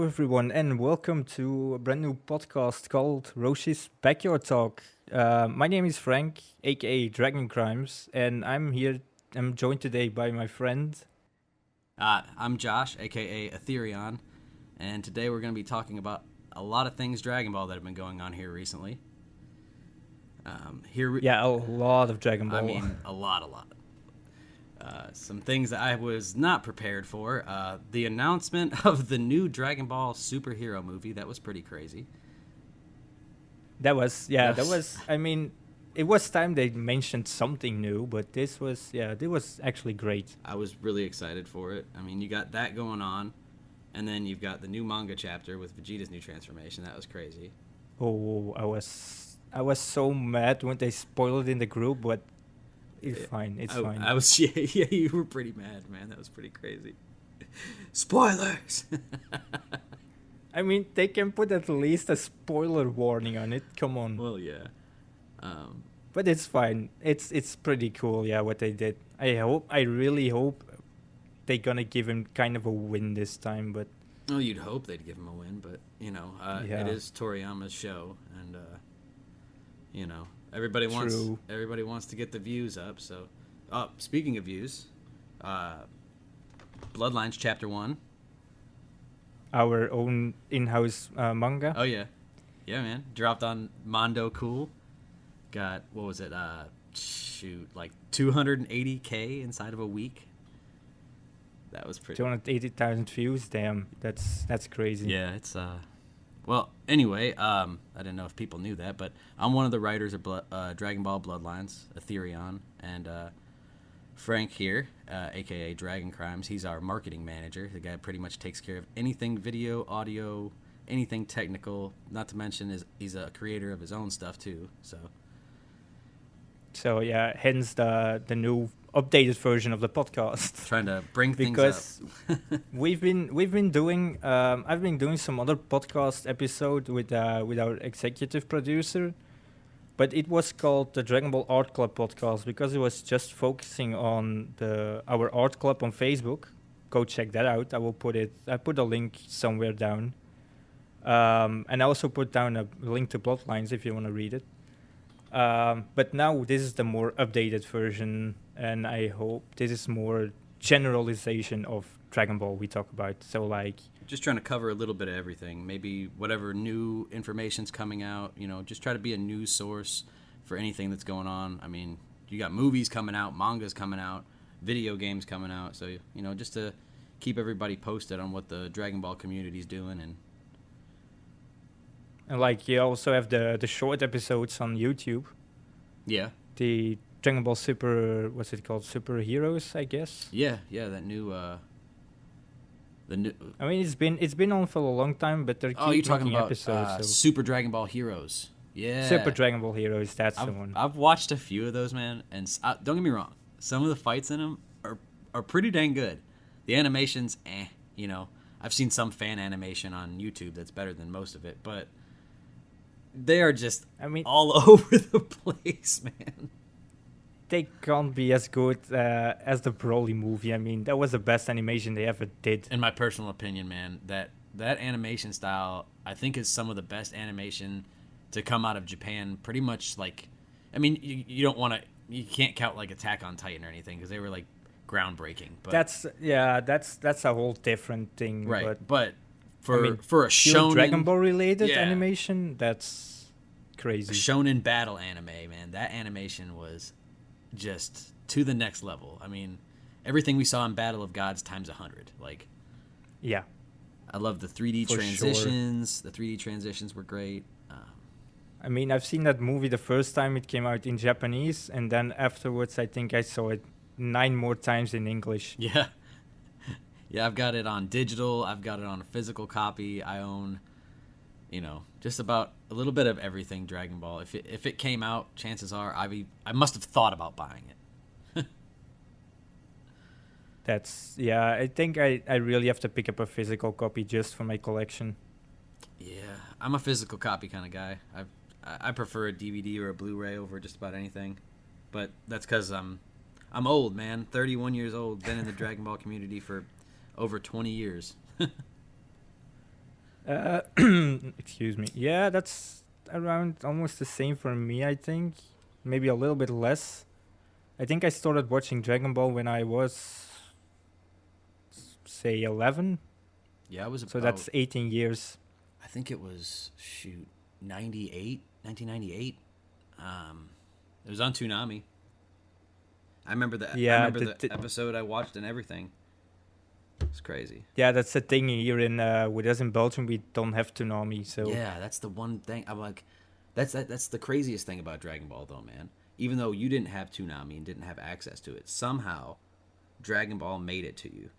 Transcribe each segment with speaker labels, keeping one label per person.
Speaker 1: everyone, and welcome to a brand new podcast called Roshi's Backyard Talk. My name is Frank, aka DragonCrimes, and I'm here. I'm joined today by my friend.
Speaker 2: I'm Josh, aka Ethereon, and today we're going to be talking about a lot of things Dragon Ball that have been going on here recently.
Speaker 1: Yeah, a lot of Dragon Ball.
Speaker 2: I mean, a lot. Some things that I was not prepared for. The announcement of the new Dragon Ball superhero movie, that was pretty crazy.
Speaker 1: That was. I mean, it was time they mentioned something new, but this was actually great.
Speaker 2: I was really excited for it. I mean, you got that going on, and then you've got the new manga chapter with Vegeta's new transformation. That was crazy.
Speaker 1: Oh, I was so mad when they spoiled it in the group, but it's fine. It's fine.
Speaker 2: I was yeah, you were pretty mad, man. That was pretty crazy. Spoilers.
Speaker 1: I mean, they can put at least a spoiler warning on it. Come on.
Speaker 2: Well, yeah.
Speaker 1: But it's fine. It's pretty cool, yeah, what they did. I really hope they're gonna give him kind of a win this time, but
Speaker 2: Well, you'd hope they'd give him a win, but
Speaker 1: Yeah.
Speaker 2: it is Toriyama's show, and everybody wants to get the views up. So, speaking of views, Bloodlines Chapter 1.
Speaker 1: our own in-house manga.
Speaker 2: Oh yeah, man, dropped on Mondo Cool. Got, what was it? Like 280K inside of a week. That was pretty.
Speaker 1: 280,000 views. Damn, that's crazy.
Speaker 2: Yeah, it's Well, anyway, I didn't know if people knew that, but I'm one of the writers of Dragon Ball Bloodlines, Ethereon, and Frank here, aka DragonCrimes. He's our marketing manager. The guy pretty much takes care of anything video, audio, anything technical. Not to mention he's a creator of his own stuff too.
Speaker 1: So yeah, hence the new updated version of the podcast.
Speaker 2: Trying to bring things
Speaker 1: Because
Speaker 2: up.
Speaker 1: we've been doing I've been doing some other podcast episode with our executive producer, but it was called the Dragon Ball Art Club podcast because it was just focusing on our art club on Facebook. Go check that out. I put a link somewhere down, and I also put down a link to Bloodlines if you want to read it. But now this is the more updated version, and I hope this is more generalization of Dragon Ball we talk about. So like,
Speaker 2: Just trying to cover a little bit of everything. Maybe whatever new information's coming out, just try to be a news source for anything that's going on. I mean, you got movies coming out, mangas coming out, video games coming out. So, just to keep everybody posted on what the Dragon Ball community's doing.
Speaker 1: and like you also have the short episodes on YouTube.
Speaker 2: Yeah.
Speaker 1: The Dragon Ball Super, what's it called? Superheroes, I guess.
Speaker 2: Yeah, that new the new
Speaker 1: I mean, it's been on for a long time, but they're
Speaker 2: Oh, you're
Speaker 1: keep
Speaker 2: talking
Speaker 1: making
Speaker 2: about
Speaker 1: episodes. So
Speaker 2: Super Dragon Ball Heroes. Yeah.
Speaker 1: Super Dragon Ball Heroes, that's the
Speaker 2: I've,
Speaker 1: one.
Speaker 2: I've watched a few of those, man, and don't get me wrong, some of the fights in them are pretty dang good. The animation's I've seen some fan animation on YouTube that's better than most of it, but they are just all over the place, man.
Speaker 1: They can't be as good as the Broly movie. I mean, that was the best animation they ever did.
Speaker 2: In my personal opinion, man, that animation style, I think, is some of the best animation to come out of Japan. Pretty much, like, I mean, you can't count like Attack on Titan or anything because they were like groundbreaking. But
Speaker 1: That's a whole different thing.
Speaker 2: right,
Speaker 1: But
Speaker 2: for a
Speaker 1: pure
Speaker 2: shonen
Speaker 1: Dragon Ball related
Speaker 2: Yeah.
Speaker 1: animation, that's crazy.
Speaker 2: a shonen battle anime, man, that animation was just to the next level. I mean, everything we saw in Battle of Gods times 100. Like,
Speaker 1: Yeah.
Speaker 2: I love the 3D
Speaker 1: For
Speaker 2: transitions. Sure. The 3D transitions were great.
Speaker 1: I mean, I've seen that movie the first time it came out in Japanese, and then afterwards I think I saw it 9 more times in English.
Speaker 2: Yeah. Yeah, I've got it on digital. I've got it on a physical copy. I own, just about a little bit of everything Dragon Ball. If it came out, chances are I must have thought about buying it.
Speaker 1: I think I really have to pick up a physical copy just for my collection.
Speaker 2: Yeah, I'm a physical copy kind of guy. I prefer a DVD or a Blu-ray over just about anything, but that's because I'm old, man. 31 years old. Been in the Dragon Ball community for over 20 years.
Speaker 1: Uh, excuse me. Yeah, that's around almost the same for me, I think. Maybe a little bit less. I think I started watching Dragon Ball when I was, say, 11.
Speaker 2: Yeah, I was
Speaker 1: So
Speaker 2: about,
Speaker 1: that's 18 years.
Speaker 2: I think it was, shoot, 98, 1998. It was on Toonami. I remember the
Speaker 1: Yeah,
Speaker 2: episode I watched and everything. It's crazy.
Speaker 1: yeah, that's the thing here in with us in Belgium. We don't have Toonami, so
Speaker 2: Yeah, that's the one thing. I'm like, that's the craziest thing about Dragon Ball, though, man. Even though you didn't have Toonami and didn't have access to it, somehow Dragon Ball made it to you.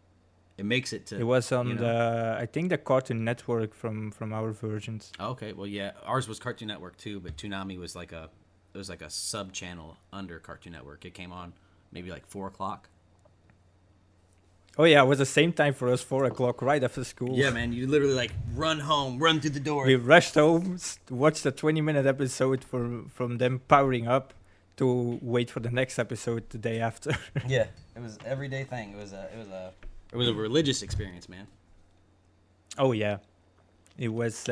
Speaker 2: It makes it to.
Speaker 1: it was on
Speaker 2: you know?
Speaker 1: the I think the Cartoon Network from our versions.
Speaker 2: Okay, well, yeah, ours was Cartoon Network too, but Toonami was like a sub channel under Cartoon Network. It came on maybe like 4 o'clock.
Speaker 1: Oh yeah, it was the same time for us, 4 o'clock, right after school.
Speaker 2: Yeah, man, you literally like run home, run through the door.
Speaker 1: We rushed home, watched a 20-minute episode from them powering up to wait for the next episode the day after.
Speaker 2: Yeah, it was everyday thing. It was a religious experience, man.
Speaker 1: Oh yeah, it was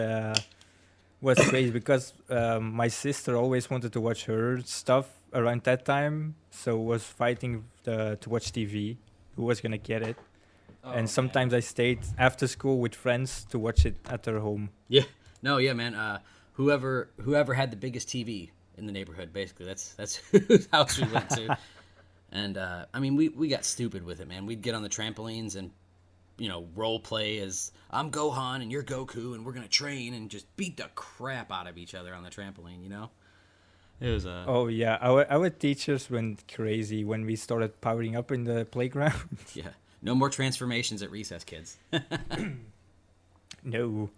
Speaker 1: crazy because my sister always wanted to watch her stuff around that time, so was fighting to watch TV. Who was gonna get it? And sometimes I stayed after school with friends to watch it at their home.
Speaker 2: Yeah, no, yeah, man. Whoever had the biggest TV in the neighborhood, basically, that's whose house we went to. And I mean, we got stupid with it, man. We'd get on the trampolines and role play as I'm Gohan and you're Goku, and we're gonna train and just beat the crap out of each other on the trampoline. It was
Speaker 1: Oh yeah, our teachers went crazy when we started powering up in the playground.
Speaker 2: yeah. No more transformations at recess, kids.
Speaker 1: No.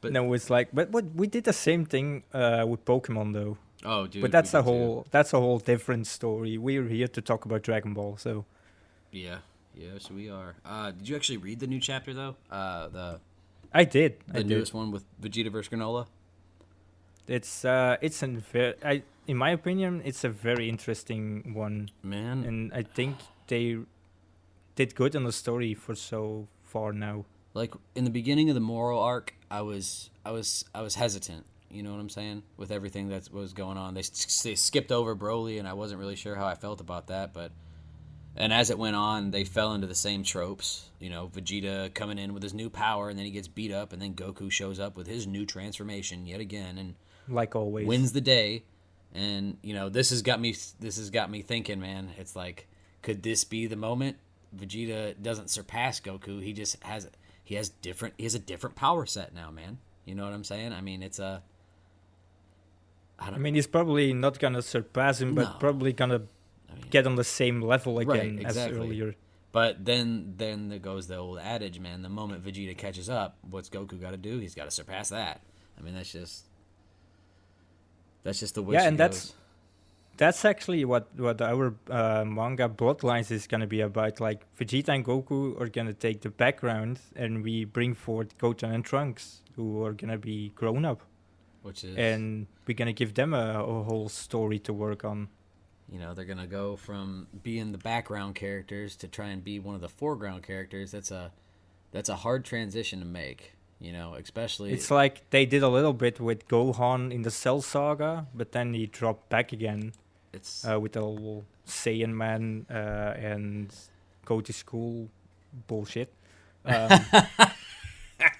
Speaker 2: But-
Speaker 1: No, it's like, but we did the same thing with Pokemon though.
Speaker 2: Oh, dude.
Speaker 1: But that's
Speaker 2: we
Speaker 1: a
Speaker 2: did too.
Speaker 1: whole different story. We're here to talk about Dragon Ball, so
Speaker 2: Yeah, yes, we are. Did you actually read the new chapter though?
Speaker 1: I did.
Speaker 2: The newest one with Vegeta versus Granola.
Speaker 1: It's in my opinion, it's a very interesting one,
Speaker 2: Man,
Speaker 1: and I think they did good on the story for so far now.
Speaker 2: like in the beginning of the moral arc, I was hesitant. You know what I'm saying? With everything that was going on, they skipped over Broly, and I wasn't really sure how I felt about that. And as it went on, they fell into the same tropes. Vegeta coming in with his new power, and then he gets beat up, and then Goku shows up with his new transformation yet again, and
Speaker 1: Like always.
Speaker 2: wins the day. And this has got me thinking, man. It's like, could this be the moment Vegeta doesn't surpass Goku? He just has a different power set now, man. You know what I'm saying? I mean,
Speaker 1: I mean, he's probably not gonna surpass him, but
Speaker 2: No.
Speaker 1: probably gonna get on the same level again as
Speaker 2: exactly.
Speaker 1: earlier.
Speaker 2: But then there goes the old adage, man. The moment Vegeta catches up, what's Goku got to do? He's got to surpass that. I mean, that's just the way.
Speaker 1: Yeah,
Speaker 2: she
Speaker 1: and
Speaker 2: goes.
Speaker 1: that's actually what our manga Bloodlines is gonna be about. Like Vegeta and Goku are gonna take the background, and we bring forth Goten and Trunks, who are gonna be grown up,
Speaker 2: Which is,
Speaker 1: and we're gonna give them a whole story to work on.
Speaker 2: they're gonna go from being the background characters to try and be one of the foreground characters. That's a hard transition to make. Especially
Speaker 1: It's like they did a little bit with Gohan in the Cell Saga, but then he dropped back again
Speaker 2: it's
Speaker 1: with the whole Saiyan Man and go to school bullshit.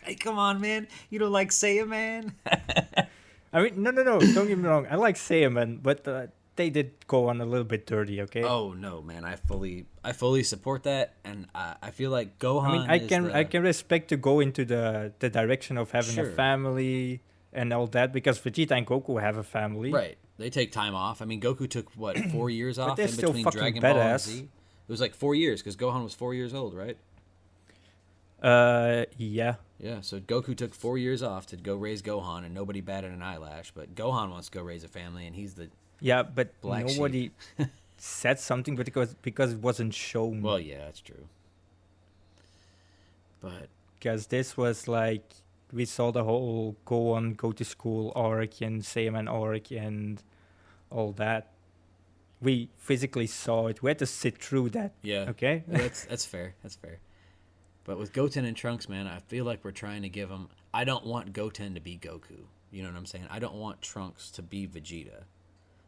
Speaker 2: Hey, come on, man! You don't like Saiyan, man?
Speaker 1: I mean, no, don't get me wrong. I like Saiyan Man, but they did go on a little bit dirty, okay?
Speaker 2: Oh no, man! I fully support that, and I feel like Gohan.
Speaker 1: I mean, I can respect to go into the direction of having
Speaker 2: Sure.
Speaker 1: a family and all that because Vegeta and Goku have a family.
Speaker 2: Right. They take time off. I mean, Goku took, 4 years off
Speaker 1: they're
Speaker 2: in
Speaker 1: still
Speaker 2: between
Speaker 1: fucking
Speaker 2: Dragon Ball and
Speaker 1: badass.
Speaker 2: Z? It was like 4 years because Gohan was 4 years old, right?
Speaker 1: Yeah.
Speaker 2: Yeah, so Goku took 4 years off to go raise Gohan, and nobody batted an eyelash. But Gohan wants to go raise a family, and he's the...
Speaker 1: Yeah, but
Speaker 2: Black
Speaker 1: nobody said something because it wasn't shown.
Speaker 2: Well, yeah, that's true. But,
Speaker 1: Because this was like we saw the whole go to school arc and Saiyaman arc and all that. We physically saw it. We had to sit through that.
Speaker 2: yeah.
Speaker 1: Okay.
Speaker 2: That's fair. That's fair. But with Goten and Trunks, man, I feel like we're trying to give them. I don't want Goten to be Goku. You know what I'm saying? I don't want Trunks to be Vegeta.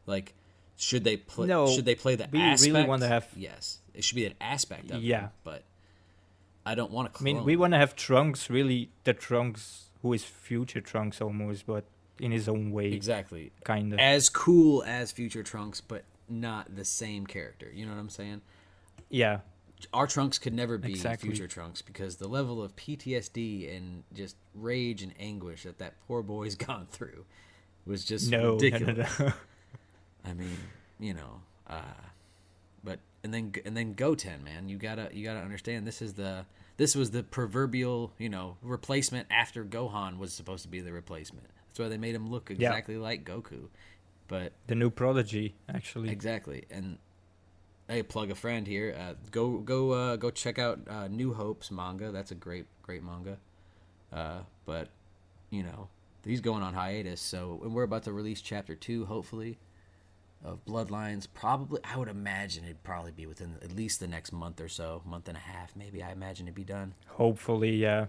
Speaker 2: Like, should they play?
Speaker 1: No,
Speaker 2: should they play the
Speaker 1: we
Speaker 2: aspect?
Speaker 1: really want to have.
Speaker 2: Yes, it should be an aspect of
Speaker 1: Yeah.
Speaker 2: him, but I don't want to
Speaker 1: I
Speaker 2: clone.
Speaker 1: mean, we want to have Trunks, really the Trunks who is future Trunks almost, but in his own way.
Speaker 2: exactly
Speaker 1: Kind of.
Speaker 2: as cool as future Trunks, but not the same character. You know what I'm saying?
Speaker 1: Yeah.
Speaker 2: Our Trunks could never be
Speaker 1: Exactly.
Speaker 2: future Trunks because the level of PTSD and just rage and anguish that poor boy's gone through was just ridiculous.
Speaker 1: No.
Speaker 2: I mean, you know, but and then Goten, man, you gotta understand this was the proverbial, you know, replacement after Gohan was supposed to be the replacement. That's why they made him look exactly like Goku. But
Speaker 1: The new prodigy, actually.
Speaker 2: exactly, and hey, plug a friend here. Go check out New Hope's manga. That's a great manga. But you know, he's going on hiatus, so and we're about to release chapter 2, hopefully, of Bloodlines. Probably, I would imagine it'd probably be within at least the next month or so, month and a half, maybe. I imagine it'd be done.
Speaker 1: Hopefully, yeah.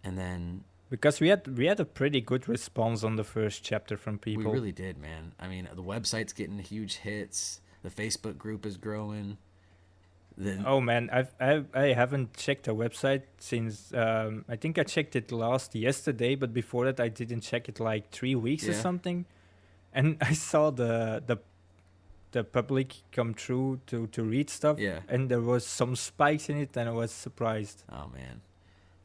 Speaker 2: And then
Speaker 1: Because we had a pretty good response on the first chapter from people.
Speaker 2: we really did, man. I mean, the website's getting huge hits. The Facebook group is growing. Then
Speaker 1: Oh man, I haven't checked the website since I think I checked it yesterday, but before that I didn't check it like 3 weeks or
Speaker 2: Yeah.
Speaker 1: something, and I saw the public come through to read stuff,
Speaker 2: Yeah.
Speaker 1: and there was some spikes in it, and I was surprised.
Speaker 2: oh man,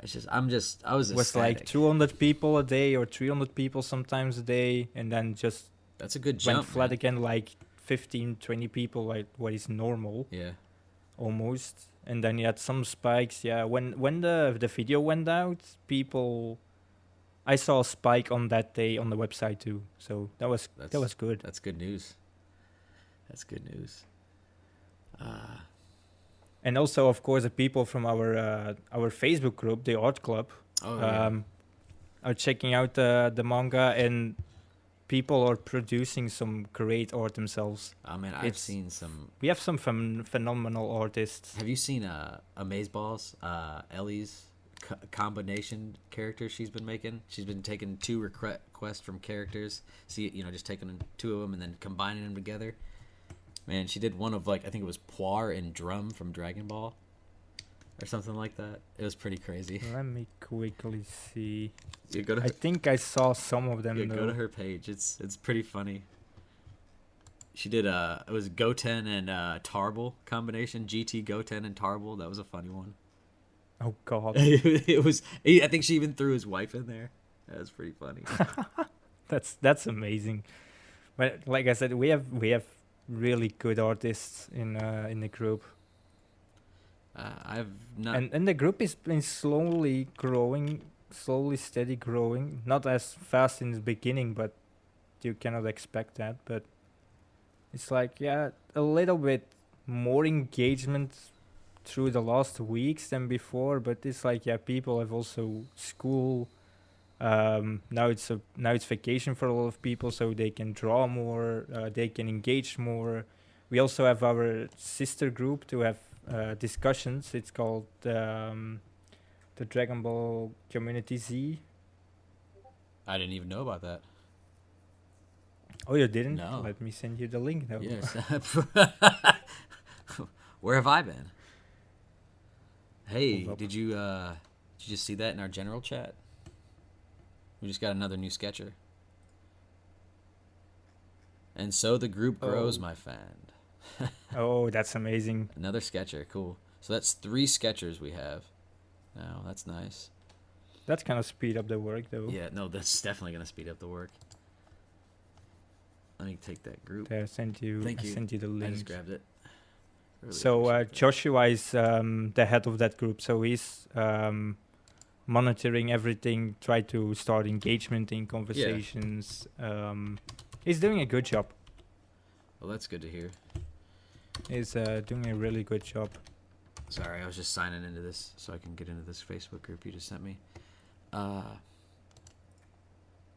Speaker 2: I was
Speaker 1: It was like
Speaker 2: ecstatic.
Speaker 1: 200 people a day or 300 people sometimes a day, and then just
Speaker 2: That's a good
Speaker 1: went
Speaker 2: jump.
Speaker 1: flat
Speaker 2: man.
Speaker 1: again, like 15, 20 people, like what is normal.
Speaker 2: Yeah.
Speaker 1: Almost, and then you had some spikes. Yeah, when the video went out, I saw a spike on that day on the website too, so that was good.
Speaker 2: That's good news. That's good news.
Speaker 1: And also, of course, the people from our Facebook group, the art club,
Speaker 2: Oh yeah.
Speaker 1: are checking out the manga, and people are producing some great art themselves.
Speaker 2: Oh man, I've
Speaker 1: it's-
Speaker 2: seen some.
Speaker 1: We have some phenomenal artists.
Speaker 2: Have you seen Amazeballs? Ellie's combination character she's been making. She's been taking 2 requests from characters. See, you know, just taking 2 of them and then combining them together. Man, she did one of like I think it was Poir and Drum from Dragon Ball, or something like that. It was pretty crazy.
Speaker 1: Let me quickly see.
Speaker 2: You go to
Speaker 1: I think I saw some of them.
Speaker 2: Yeah,
Speaker 1: though.
Speaker 2: go to her page. It's pretty funny. She did it was Goten and Tarble combination. GT Goten and Tarble. That was a funny one.
Speaker 1: Oh God.
Speaker 2: It was. I think she even threw his wife in there. That was pretty funny.
Speaker 1: That's amazing. But like I said, we have really good artists in the group,
Speaker 2: I've not.
Speaker 1: and the group is been slowly steady growing. Not as fast in the beginning, but you cannot expect that. But it's like a little bit more engagement through the last weeks than before. But it's like people have also school. Now it's vacation for a lot of people, so they can draw more, they can engage more. We also have our sister group to have discussions. It's called the Dragon Ball Community Z.
Speaker 2: I didn't even know about that.
Speaker 1: Oh, you didn't?
Speaker 2: No.
Speaker 1: Let me send you the link now.
Speaker 2: Yes. Where have I been? Hey,
Speaker 1: Hold up.
Speaker 2: did you just see that in our general chat? We just got another new sketcher. And so the group grows,
Speaker 1: Oh.
Speaker 2: my friend.
Speaker 1: Oh, that's amazing.
Speaker 2: Another sketcher, cool. So that's 3 sketchers we have now. That's nice.
Speaker 1: That's kind of speed up the work, though.
Speaker 2: Yeah, no, that's definitely gonna speed up the work. Let me take that group.
Speaker 1: There, I sent you the
Speaker 2: I
Speaker 1: link.
Speaker 2: just grabbed it. Really
Speaker 1: So
Speaker 2: appreciate that.
Speaker 1: Joshua is the head of that group, so he's monitoring everything, try to start engagement in conversations. He's doing a good job.
Speaker 2: Well, that's good to hear.
Speaker 1: He's doing a really good job.
Speaker 2: Sorry, I was just signing into this so I can get into this Facebook group you just sent me.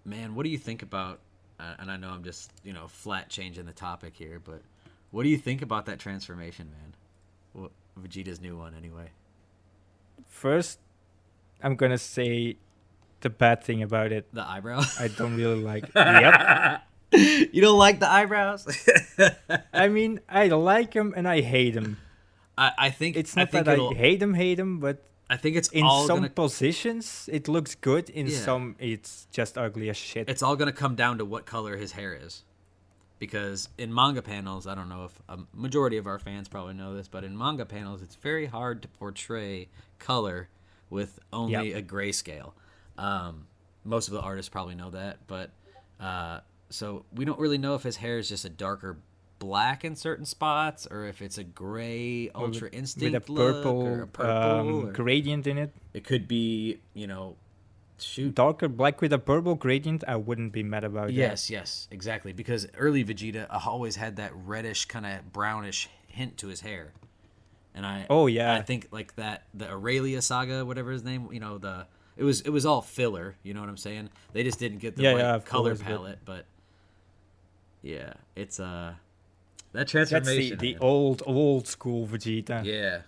Speaker 2: Man, what do you think about? And I know I'm just flat changing the topic here, but what do you think about that transformation, man? Well, Vegeta's new one, anyway.
Speaker 1: First, I'm gonna say the bad thing about it.
Speaker 2: The eyebrows.
Speaker 1: I don't really like. Yep.
Speaker 2: You don't like the eyebrows?
Speaker 1: I mean, I like him and I hate him.
Speaker 2: I think
Speaker 1: It's
Speaker 2: I
Speaker 1: not
Speaker 2: think
Speaker 1: that
Speaker 2: it'll.
Speaker 1: I hate him, but
Speaker 2: I think it's
Speaker 1: in
Speaker 2: all
Speaker 1: some
Speaker 2: gonna.
Speaker 1: positions it looks good. In
Speaker 2: Yeah.
Speaker 1: some, it's just ugly as shit.
Speaker 2: It's all gonna come down to what color his hair is, because in manga panels, I don't know if a majority of our fans probably know this, but in manga panels, it's very hard to portray color with only a grayscale. Most of the artists probably know that, but so we don't really know if his hair is just a darker black in certain spots, or if it's a gray ultra instinct
Speaker 1: with a purple,
Speaker 2: look, or a purple or
Speaker 1: gradient in it.
Speaker 2: it could be, shoot.
Speaker 1: Darker black with a purple gradient. I wouldn't be mad about
Speaker 2: Yes, exactly. Because early Vegeta always had that reddish, kind of brownish hint to his hair, and I think like that the Aurelia saga, whatever his name, it was all filler. You know what I'm saying? They just didn't get the right color palette, but yeah, it's that
Speaker 1: That's
Speaker 2: transformation.
Speaker 1: the old school Vegeta.
Speaker 2: Yeah.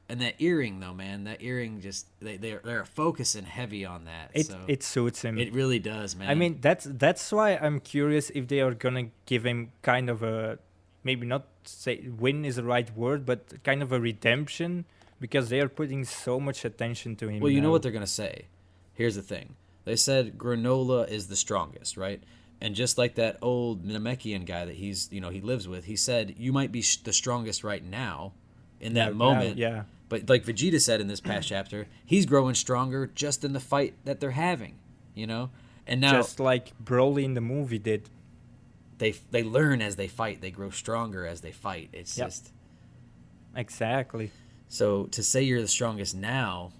Speaker 2: And that earring, though, man, that earring just they're focusing heavy on that.
Speaker 1: It suits him.
Speaker 2: It really does, man.
Speaker 1: I mean, that's why I'm curious if they are gonna give him kind of a, maybe not say win is the right word, but kind of a redemption, because they are putting so much attention to him.
Speaker 2: Well, you know
Speaker 1: now.
Speaker 2: what they're gonna say. Here's the thing. They said Granola is the strongest, right? And just like that old Namekian guy that he lives with, he said you might be the strongest right now, in that moment.
Speaker 1: Yeah.
Speaker 2: But like Vegeta said in this past chapter, he's growing stronger just in the fight that they're having, And now
Speaker 1: Just like Broly in the movie did.
Speaker 2: they learn as they fight. They grow stronger as they fight. It's just
Speaker 1: exactly.
Speaker 2: So to say you're the strongest now,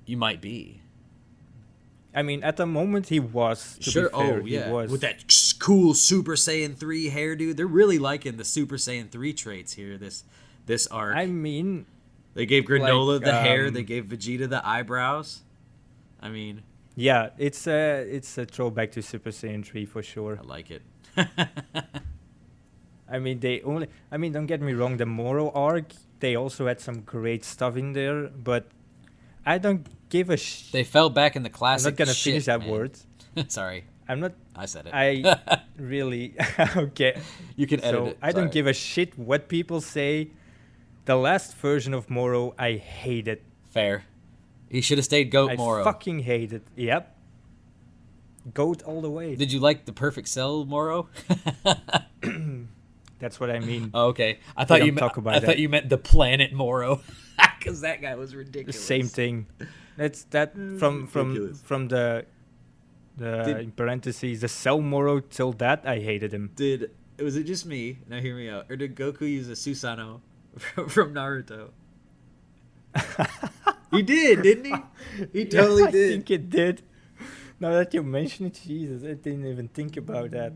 Speaker 2: you might be.
Speaker 1: I mean, at the moment he was. To
Speaker 2: Sure.
Speaker 1: be fair,
Speaker 2: Oh yeah.
Speaker 1: He was.
Speaker 2: With that cool Super Saiyan 3 hairdo, they're really liking the Super Saiyan 3 traits here. This arc.
Speaker 1: I mean,
Speaker 2: they gave Granola the hair.
Speaker 1: um,
Speaker 2: They gave Vegeta the eyebrows. I mean,
Speaker 1: yeah, it's a throwback to Super Saiyan 3 for sure.
Speaker 2: I like it.
Speaker 1: I mean, don't get me wrong, the Moro arc, they also had some great stuff in there, but I don't give a
Speaker 2: They fell back in the
Speaker 1: I'm
Speaker 2: classic.
Speaker 1: not gonna finish that
Speaker 2: man.
Speaker 1: word.
Speaker 2: Sorry,
Speaker 1: I'm not.
Speaker 2: I said it.
Speaker 1: I really okay.
Speaker 2: You can edit it.
Speaker 1: I don't
Speaker 2: Sorry.
Speaker 1: give a shit what people say. The last version of Moro, I hated.
Speaker 2: Fair. He should have stayed Goat
Speaker 1: I
Speaker 2: Moro.
Speaker 1: fucking hated. Yep. Goat all the way.
Speaker 2: Did you like the Perfect Cell Moro?
Speaker 1: That's what I mean.
Speaker 2: Oh, okay. I thought
Speaker 1: that.
Speaker 2: you meant the planet Moro, because that guy was
Speaker 1: The
Speaker 2: ridiculous.
Speaker 1: same thing. That's that from the
Speaker 2: Did-
Speaker 1: in parentheses the Cell Moro till that I hated him.
Speaker 2: Was it just me? Now hear me out. Or did Goku use a Susanoo from Naruto? He did, didn't he? He totally
Speaker 1: I
Speaker 2: did.
Speaker 1: think it did. Now that you mention it, Jesus, I didn't even think about that.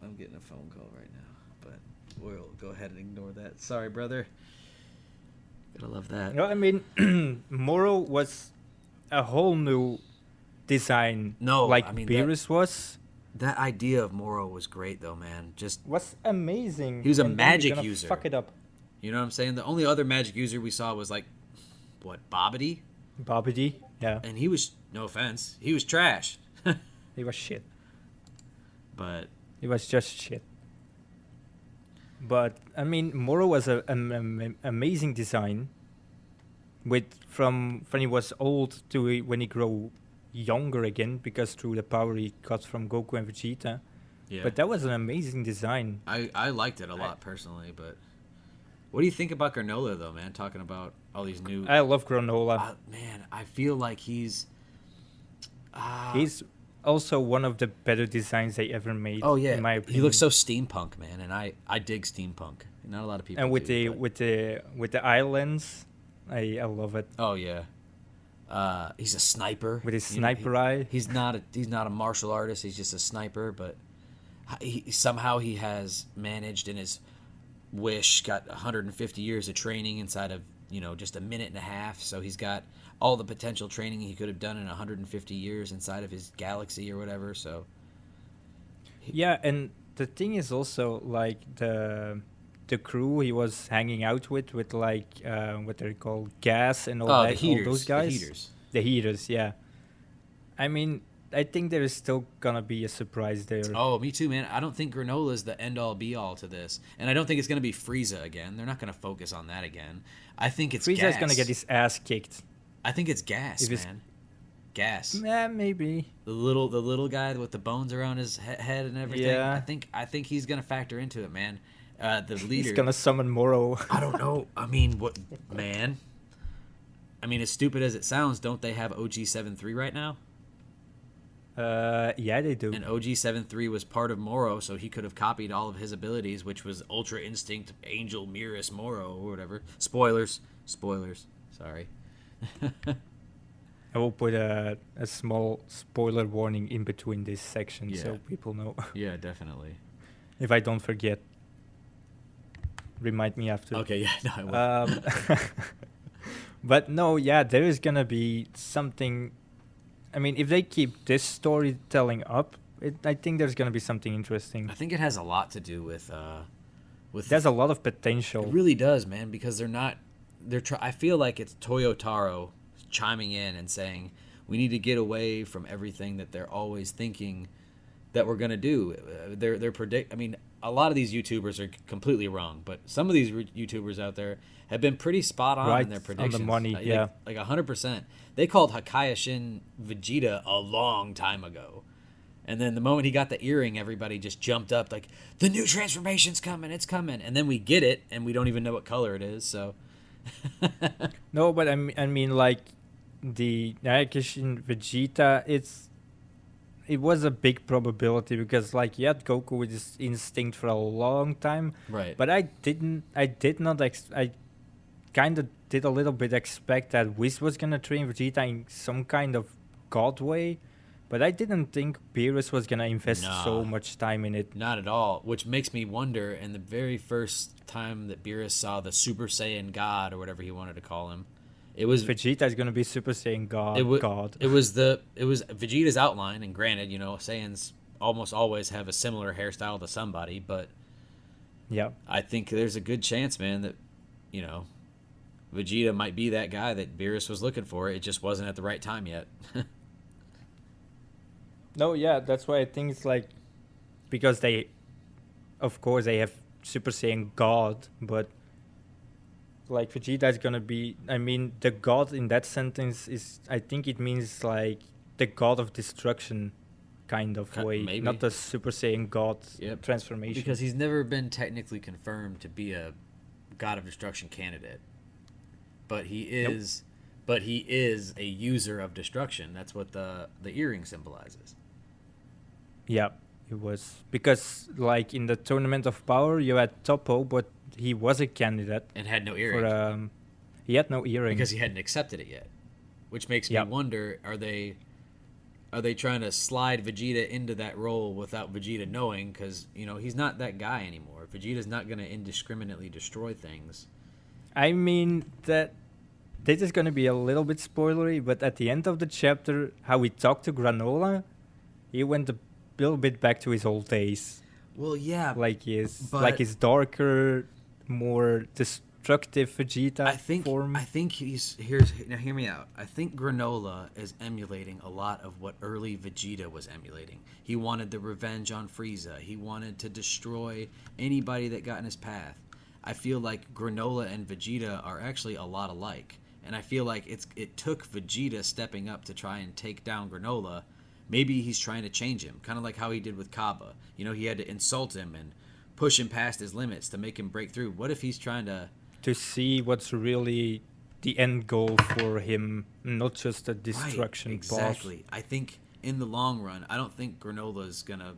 Speaker 2: I'm getting a phone call right now, but we'll go ahead and ignore that. Sorry, brother. Gotta love that.
Speaker 1: No, I mean, Moro was a whole new design.
Speaker 2: No,
Speaker 1: like
Speaker 2: I mean,
Speaker 1: Beerus was
Speaker 2: That idea of Moro was great, though, man.
Speaker 1: was amazing.
Speaker 2: He was a
Speaker 1: and then you're
Speaker 2: magic
Speaker 1: gonna
Speaker 2: user.
Speaker 1: Fuck it up,
Speaker 2: You know what I'm saying? The only other magic user we saw was like, what, Bobbity?
Speaker 1: Babidi. Yeah,
Speaker 2: And he was, no offense, he was trash.
Speaker 1: he was shit.
Speaker 2: But
Speaker 1: He was just shit. But I mean, Moro was an amazing design. From when he was old to when he grew younger again, because through the power he got from Goku and Vegeta.
Speaker 2: yeah,
Speaker 1: But that was an amazing design.
Speaker 2: I liked it a lot personally. But what do you think about Granola, though, man? Talking about all these new.
Speaker 1: I love Granola.
Speaker 2: Man, I feel like he's.
Speaker 1: He's also one of the better designs they ever made.
Speaker 2: Oh yeah,
Speaker 1: in my opinion.
Speaker 2: he looks so steampunk, man, and I dig steampunk. Not a lot of people.
Speaker 1: And with
Speaker 2: do,
Speaker 1: with the eye lens, I love it.
Speaker 2: Oh yeah, he's a sniper
Speaker 1: With his
Speaker 2: You know,
Speaker 1: sniper eye.
Speaker 2: He's not a martial artist. He's just a sniper, but somehow he has managed in his wish got 150 years of training inside of just a minute and a half. So he's got all the potential training he could have done in 150 years inside of his galaxy or whatever. So
Speaker 1: Yeah, and the thing is also like the crew he was hanging out with like what they're called, gas and all
Speaker 2: Oh,
Speaker 1: that, all those guys.
Speaker 2: The heaters.
Speaker 1: The heaters, yeah. I mean, I think there is still gonna be a surprise there.
Speaker 2: Oh, me too, man. I don't think Granola's the end-all, be-all to this. And I don't think it's going to be Frieza again. They're not going to focus on that again. I think it's
Speaker 1: Frieza's
Speaker 2: Gas.
Speaker 1: gonna get his ass kicked.
Speaker 2: I think it's Gas,
Speaker 1: If it's-
Speaker 2: man. Gas.
Speaker 1: Yeah, maybe.
Speaker 2: The little guy with the bones around his head and everything.
Speaker 1: Yeah.
Speaker 2: I think he's going to factor into it, man. The leader.
Speaker 1: He's gonna summon Moro.
Speaker 2: I don't know. I mean, what, man? I mean, as stupid as it sounds, don't they have OG-73 right now?
Speaker 1: Yeah, they do.
Speaker 2: And OG-73 was part of Moro, so he could have copied all of his abilities, which was Ultra Instinct, Angel, Mirror, Moro, or whatever. Spoilers. Sorry.
Speaker 1: I will put a small spoiler warning in between this section
Speaker 2: Yeah.
Speaker 1: so people know.
Speaker 2: Yeah, definitely.
Speaker 1: If I don't forget, remind me after.
Speaker 2: Okay, yeah, no, I will.
Speaker 1: But no, yeah, there is gonna be something. I mean, if they keep this storytelling up, I think there's gonna be something interesting.
Speaker 2: I think it has a lot to do with
Speaker 1: There's a lot of potential.
Speaker 2: It really does, man, because I feel like it's Toyotaro chiming in and saying we need to get away from everything that they're always thinking that we're gonna do. I mean, a lot of these YouTubers are completely wrong, but some of these YouTubers out there have been pretty spot on
Speaker 1: Right
Speaker 2: in their
Speaker 1: on the
Speaker 2: predictions.
Speaker 1: money, yeah.
Speaker 2: like 100%. They called Hakayashin Vegeta a long time ago. And then the moment he got the earring, everybody just jumped up like, the new transformation's coming, it's coming. And then we get it, and we don't even know what color it is, so...
Speaker 1: No, but I mean, like the Naekishin Vegeta, it was a big probability because like you had Goku with his instinct for a long time,
Speaker 2: Right.
Speaker 1: but I kind of did a little bit expect that Whis was gonna train Vegeta in some kind of god way, but I didn't think Beerus was gonna invest so much time in it.
Speaker 2: Not at all, which makes me wonder, in the very first time that Beerus saw the Super Saiyan God, or whatever he wanted to call him, it was
Speaker 1: Vegeta is gonna be Super Saiyan God.
Speaker 2: It was Vegeta's outline, and granted, Saiyans almost always have a similar hairstyle to somebody, but
Speaker 1: Yeah.
Speaker 2: I think there's a good chance, man, that Vegeta might be that guy that Beerus was looking for. It just wasn't at the right time yet.
Speaker 1: No, yeah, that's why I think it's like, because of course they have Super Saiyan God, but like Vegeta is gonna be, I mean, the God in that sentence is, I think it means like the God of destruction kind of way,
Speaker 2: maybe.
Speaker 1: not the Super Saiyan God
Speaker 2: Yep.
Speaker 1: transformation.
Speaker 2: Because he's never been technically confirmed to be a God of Destruction candidate. But he is a user of destruction. That's what the earring symbolizes.
Speaker 1: Yeah, it was. Because like in the Tournament of Power, you had Toppo, but he was a candidate.
Speaker 2: And had no earring.
Speaker 1: For, he had no earring.
Speaker 2: Because he hadn't accepted it yet. Which makes me
Speaker 1: Yep.
Speaker 2: wonder, are they trying to slide Vegeta into that role without Vegeta knowing? Because, he's not that guy anymore. Vegeta's not going to indiscriminately destroy things.
Speaker 1: I mean, that this is going to be a little bit spoilery, but at the end of the chapter, how we talked to Granola, he went a little bit back to his old days.
Speaker 2: Well, yeah.
Speaker 1: Like his darker, more destructive Vegeta form.
Speaker 2: I think now hear me out. I think Granola is emulating a lot of what early Vegeta was emulating. He wanted the revenge on Frieza. He wanted to destroy anybody that got in his path. I feel like Granola and Vegeta are actually a lot alike. And I feel like it took Vegeta stepping up to try and take down Granola. Maybe he's trying to change him, kind of like how he did with Kaba. He had to insult him and push him past his limits to make him break through. What if he's trying to
Speaker 1: see what's really the end goal for him, not just a destruction
Speaker 2: right, exactly. I think in the long run, I don't think Granola's going to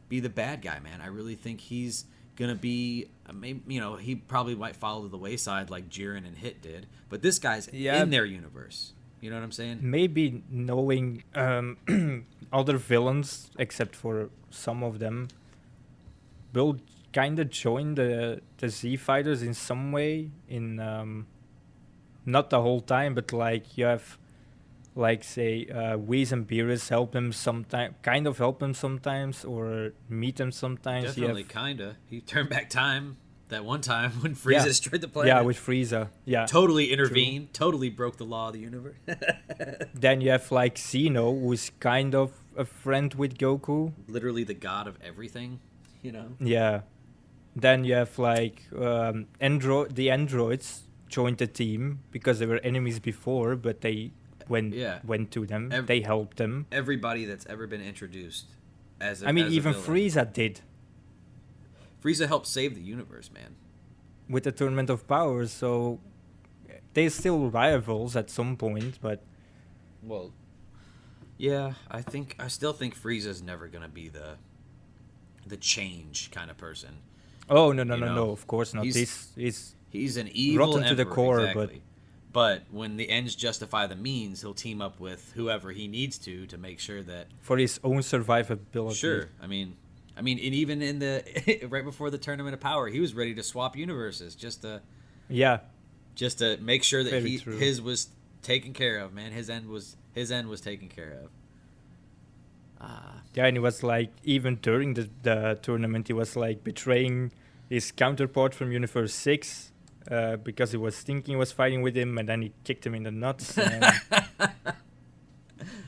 Speaker 2: be the bad guy, man. I really think he's going to be, maybe, he probably might fall to the wayside like Jiren and Hit did, but this guy's in their universe. You know what I'm saying?
Speaker 1: Maybe knowing other villains, except for some of them, will kind of join the Z fighters in some way. In not the whole time, but like you have, like say, Whis and Beerus help him sometimes, or meet him sometimes.
Speaker 2: Definitely, kinda. He turned back time. That one time when Frieza destroyed the planet.
Speaker 1: Yeah, with Frieza. Yeah.
Speaker 2: Totally intervened. Totally broke the law of the universe.
Speaker 1: Then you have like Zeno, who's kind of a friend with Goku.
Speaker 2: Literally the god of everything, you know?
Speaker 1: Yeah. Then you have like the androids joined the team because they were enemies before, but they went to them. They helped them.
Speaker 2: Everybody that's ever been introduced as a
Speaker 1: even
Speaker 2: villain.
Speaker 1: Frieza did.
Speaker 2: Frieza helped save the universe, man.
Speaker 1: With the Tournament of Power, so they're still rivals at some point, but...
Speaker 2: Well, yeah, I still think Frieza's never going to be the change kind of person.
Speaker 1: Oh, no, of course not.
Speaker 2: He's an evil
Speaker 1: rotten to the
Speaker 2: emperor,
Speaker 1: core,
Speaker 2: exactly. But when the ends justify the means, he'll team up with whoever he needs to make sure that...
Speaker 1: For his own survivability.
Speaker 2: Sure, and even in the right before the Tournament of Power, he was ready to swap universes just to make sure that his was taken care of. Man, his end was taken care of.
Speaker 1: Yeah, and he was like, even during the tournament, he was like betraying his counterpart from Universe 6 because he was thinking he was fighting with him, and then he kicked him in the nuts.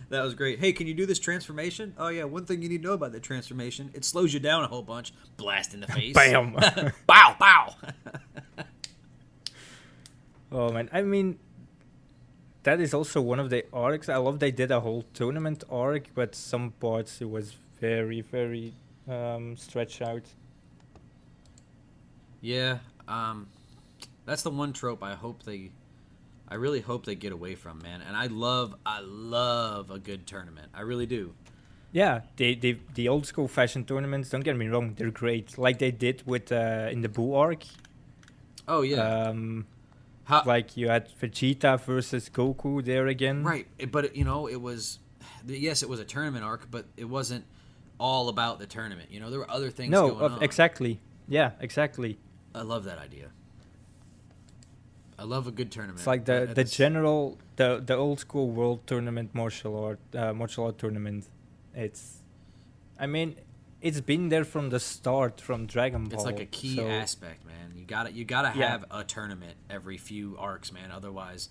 Speaker 2: That was great. Hey, can you do this transformation? Oh, yeah, one thing you need to know about the transformation, it slows you down a whole bunch. Blast in the face.
Speaker 1: Bam!
Speaker 2: Bow, bow!
Speaker 1: Oh, man. That is also one of the arcs. I love they did a whole tournament arc, but some parts it was very, very stretched out.
Speaker 2: Yeah, that's the one trope I really hope they get away from, man. And I love a good tournament. I really do.
Speaker 1: Yeah, the old school fashion tournaments, don't get me wrong, they're great. Like they did with in the Buu arc.
Speaker 2: Oh, yeah.
Speaker 1: Like you had Vegeta versus Goku there again.
Speaker 2: Right, but it was... Yes, it was a tournament arc, but it wasn't all about the tournament. There were other things going on.
Speaker 1: Exactly. Yeah, exactly.
Speaker 2: I love that idea. I love a good tournament.
Speaker 1: It's like the old school world tournament martial art tournament. It's been there from the start, from Dragon Ball.
Speaker 2: It's like a key aspect, man. You gotta have a tournament every few arcs, man. Otherwise,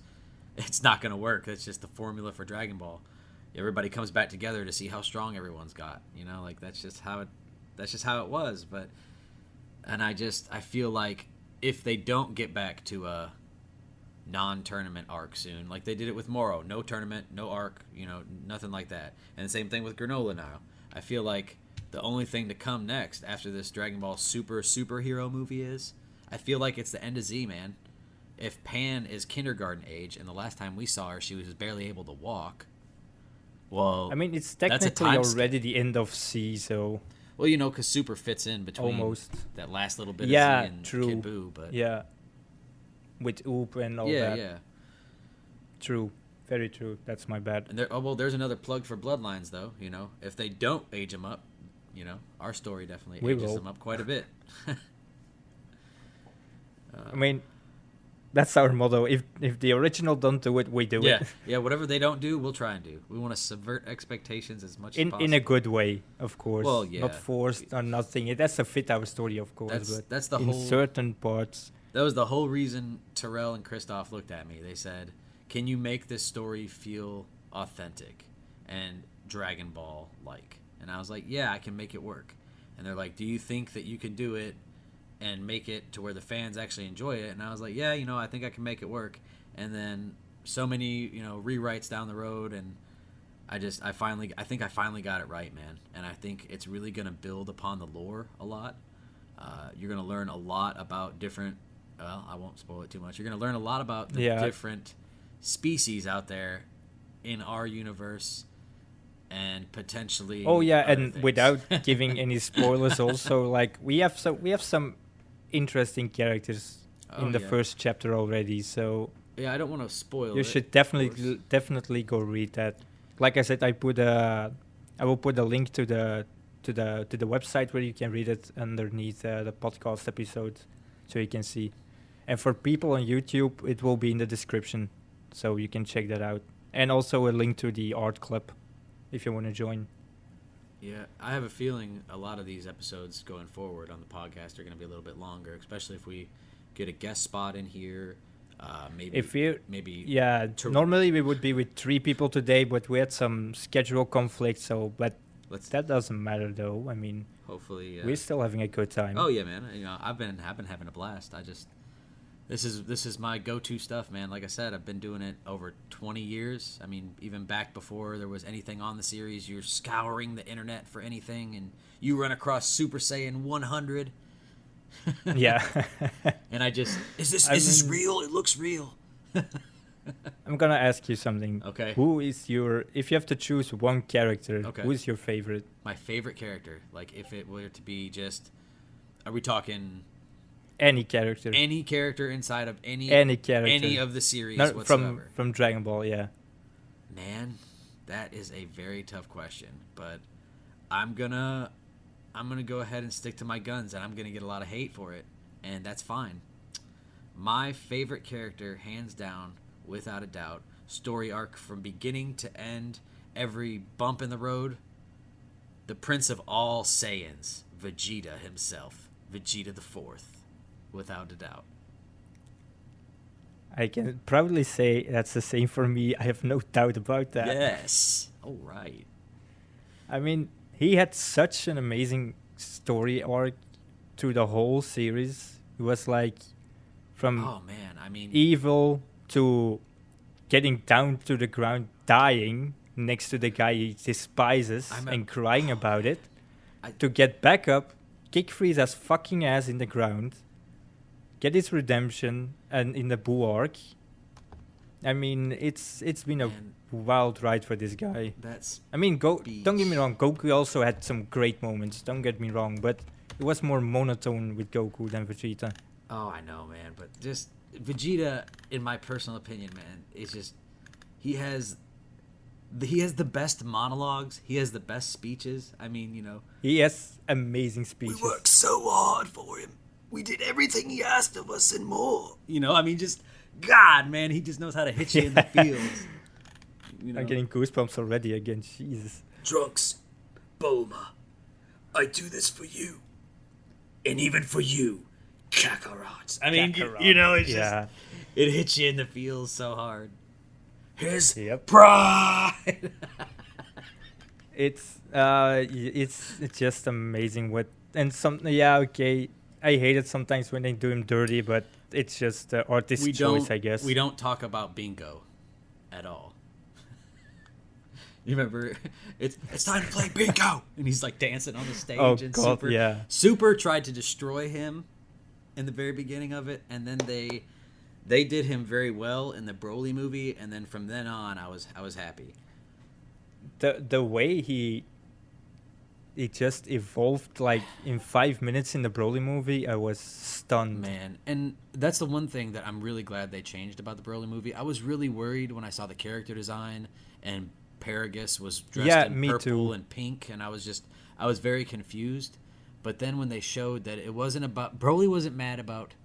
Speaker 2: it's not gonna work. That's just the formula for Dragon Ball. Everybody comes back together to see how strong everyone's got. Like that's just how it was. And I feel like if they don't get back to a non-tournament arc soon, like they did it with Moro, no tournament, no arc, nothing like that. And the same thing with Granola now. I feel like the only thing to come next after this Dragon Ball superhero movie I feel like it's the end of Z, man. If Pan is kindergarten age and the last time we saw her she was barely able to walk, well,
Speaker 1: it's technically already the end of Z, so...
Speaker 2: Well, because Super fits in between
Speaker 1: almost
Speaker 2: that last little bit of Z and Kid Buu, but...
Speaker 1: Yeah, with Oop and all that.
Speaker 2: Yeah.
Speaker 1: True. Very true. That's my bad.
Speaker 2: And there's another plug for Bloodlines, though. If they don't age them up, our story definitely ages them up quite a bit.
Speaker 1: That's our motto. If the original don't do it, we do it.
Speaker 2: Yeah, whatever they don't do, we'll try and do. We want to subvert expectations as much as possible.
Speaker 1: In a good way, of course.
Speaker 2: Well, yeah.
Speaker 1: Not forced or nothing. It has to fit our story, of course.
Speaker 2: That's the
Speaker 1: in
Speaker 2: whole...
Speaker 1: certain parts...
Speaker 2: That was the whole reason Terrell and Christoph looked at me. They said, can you make this story feel authentic and Dragon Ball-like? And I was like, yeah, I can make it work. And they're like, do you think that you can do it and make it to where the fans actually enjoy it? And I was like, yeah, I think I can make it work. And then so many, rewrites down the road, and I think I finally got it right, man. And I think it's really going to build upon the lore a lot. You're going to learn a lot about different... Well, I won't spoil it too much. You're going to learn a lot about the different species out there in our universe and potentially...
Speaker 1: Oh, yeah, and
Speaker 2: things.
Speaker 1: Without giving any spoilers also, like, we have some interesting characters in the first chapter already, so...
Speaker 2: Yeah, I don't want to spoil it.
Speaker 1: You should definitely go read that. Like I said, I will put a link to the website where you can read it underneath the podcast episode, so you can see. And for people on YouTube, it will be in the description, so you can check that out. And also a link to the art club, if you want to join.
Speaker 2: Yeah, I have a feeling a lot of these episodes going forward on the podcast are going to be a little bit longer, especially if we get a guest spot in here.
Speaker 1: If we,
Speaker 2: Maybe
Speaker 1: yeah, normally we would be with 3 people today, but we had some schedule conflict. So, but
Speaker 2: let's
Speaker 1: that doesn't matter though. I mean,
Speaker 2: hopefully
Speaker 1: we're still having a good time.
Speaker 2: Oh yeah, man. I've been having a blast. This is my go-to stuff, man. Like I said, I've been doing it over 20 years. I mean, even back before there was anything on the series, you're scouring the internet for anything, and you run across Super Saiyan 100.
Speaker 1: Yeah.
Speaker 2: And is this real? It looks real.
Speaker 1: I'm gonna ask you something.
Speaker 2: Okay.
Speaker 1: Who is if you have to choose one character,
Speaker 2: Okay.
Speaker 1: who is your favorite?
Speaker 2: My favorite character, like if it were to be just, are we talking
Speaker 1: Any character.
Speaker 2: any character inside of
Speaker 1: Any character.
Speaker 2: any of the series
Speaker 1: Not
Speaker 2: whatsoever?
Speaker 1: from Dragon Ball, yeah.
Speaker 2: Man, that is a very tough question, but I'm gonna go ahead and stick to my guns, and I'm gonna get a lot of hate for it, and that's fine. My favorite character, hands down, without a doubt, story arc from beginning to end, every bump in the road, the Prince of all Saiyans, Vegeta himself, Vegeta the Fourth, without a doubt.
Speaker 1: I can proudly say that's the same for me. I have no doubt about that.
Speaker 2: Yes. All right.
Speaker 1: I mean, he had such an amazing story arc through the whole series. It was like from
Speaker 2: Oh man, I mean,
Speaker 1: evil to getting down to the ground, dying next to the guy he despises and crying about it, to get back up, kick Frieza's fucking ass in the ground, get his redemption, and in the Buu arc. I mean, it's been a wild ride for this guy. I mean, don't get me wrong, Goku also had some great moments, don't get me wrong, but it was more monotone with Goku than Vegeta.
Speaker 2: Oh, I know, man, but just Vegeta, in my personal opinion, man, is just he has the best monologues. He has the best speeches. I mean,
Speaker 1: he has amazing speeches.
Speaker 2: We worked so hard for him. We did everything he asked of us and more. I mean, just God, man, he just knows how to hit you in the feels.
Speaker 1: I'm getting goosebumps already again. Jesus.
Speaker 2: Trunks, Bulma, I do this for you, and even for you. Kakarot. I mean, it's just, it hits you in the feels so hard. His pride.
Speaker 1: It's just amazing and okay. I hate it sometimes when they do him dirty, but it's just artist choice, I guess.
Speaker 2: We don't talk about bingo at all. You remember, it's time to play bingo, and he's like dancing on the stage.
Speaker 1: Oh
Speaker 2: and
Speaker 1: God,
Speaker 2: Super tried to destroy him in the very beginning of it, and then they did him very well in the Broly movie, and then from then on, I was happy.
Speaker 1: The way he just evolved, like in 5 minutes in the Broly movie, I was stunned.
Speaker 2: Man, and that's the one thing that I'm really glad they changed about the Broly movie. I was really worried when I saw the character design and Paragus was dressed in purple and pink, and I was very confused. But then when they showed that it wasn't about Broly wasn't mad about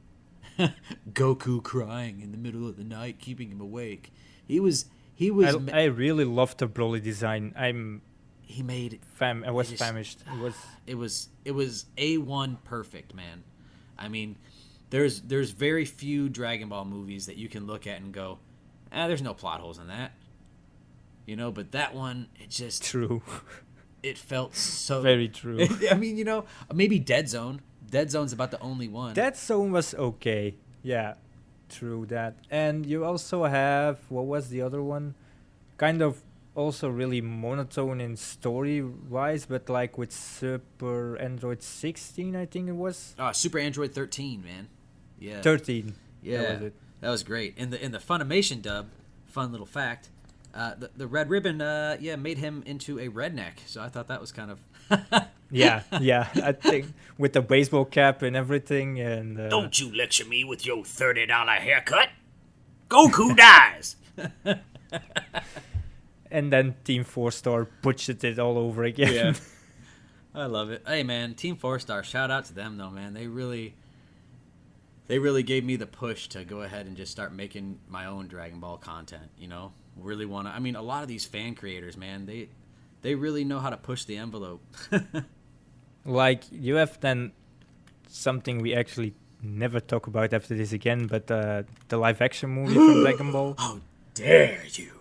Speaker 2: Goku crying in the middle of the night, keeping him awake. He was.
Speaker 1: I really loved the Broly design. I was famished.
Speaker 2: It was A1 perfect, man. I mean, there's very few Dragon Ball movies that you can look at and go, there's no plot holes in that. But that one, it just
Speaker 1: true.
Speaker 2: It felt so
Speaker 1: very true.
Speaker 2: I mean, maybe Dead Zone. Dead Zone's about the only one.
Speaker 1: Dead Zone was okay. Yeah, true that. And you also have, what was the other one? Kind of also really monotone in story-wise, but like with Super Android 16, I think it was.
Speaker 2: Super Android 13, man. Yeah.
Speaker 1: 13.
Speaker 2: Yeah.
Speaker 1: That was it.
Speaker 2: That was great. In the Funimation dub, fun little fact, the Red Ribbon, made him into a redneck. So I thought that was kind of...
Speaker 1: yeah. I think with the baseball cap and everything. And
Speaker 2: don't you lecture me with your $30 haircut. Goku dies.
Speaker 1: And then Team 4-Star butchered it all over again.
Speaker 2: Yeah. I love it. Hey, man, Team 4-Star, shout out to them, though, man. They really gave me the push to go ahead and just start making my own Dragon Ball content, Really want to... I mean, a lot of these fan creators, man, They really know how to push the envelope.
Speaker 1: Like, you have then something we actually never talk about after this again, but the live action movie from Dragon Ball.
Speaker 2: How dare you?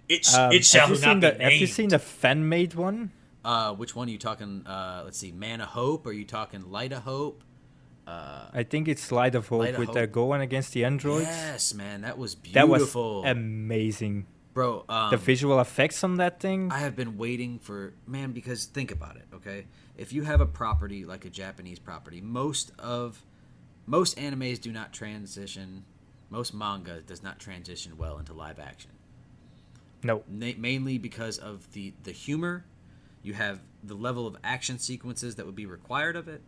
Speaker 2: It shall not be named.
Speaker 1: Have you seen the fan made one?
Speaker 2: Which one are you talking? Let's see, Man of Hope. Or are you talking Light of Hope?
Speaker 1: I think it's Light of Hope with Gohan against the androids.
Speaker 2: Yes, man, that was beautiful.
Speaker 1: That was amazing.
Speaker 2: Bro,
Speaker 1: the visual effects on that thing.
Speaker 2: I have been waiting for, man, because think about it, okay? If you have a property like a Japanese property, most animes do not transition, most manga does not transition well into live action.
Speaker 1: No.
Speaker 2: Mainly because of the humor, you have the level of action sequences that would be required of it,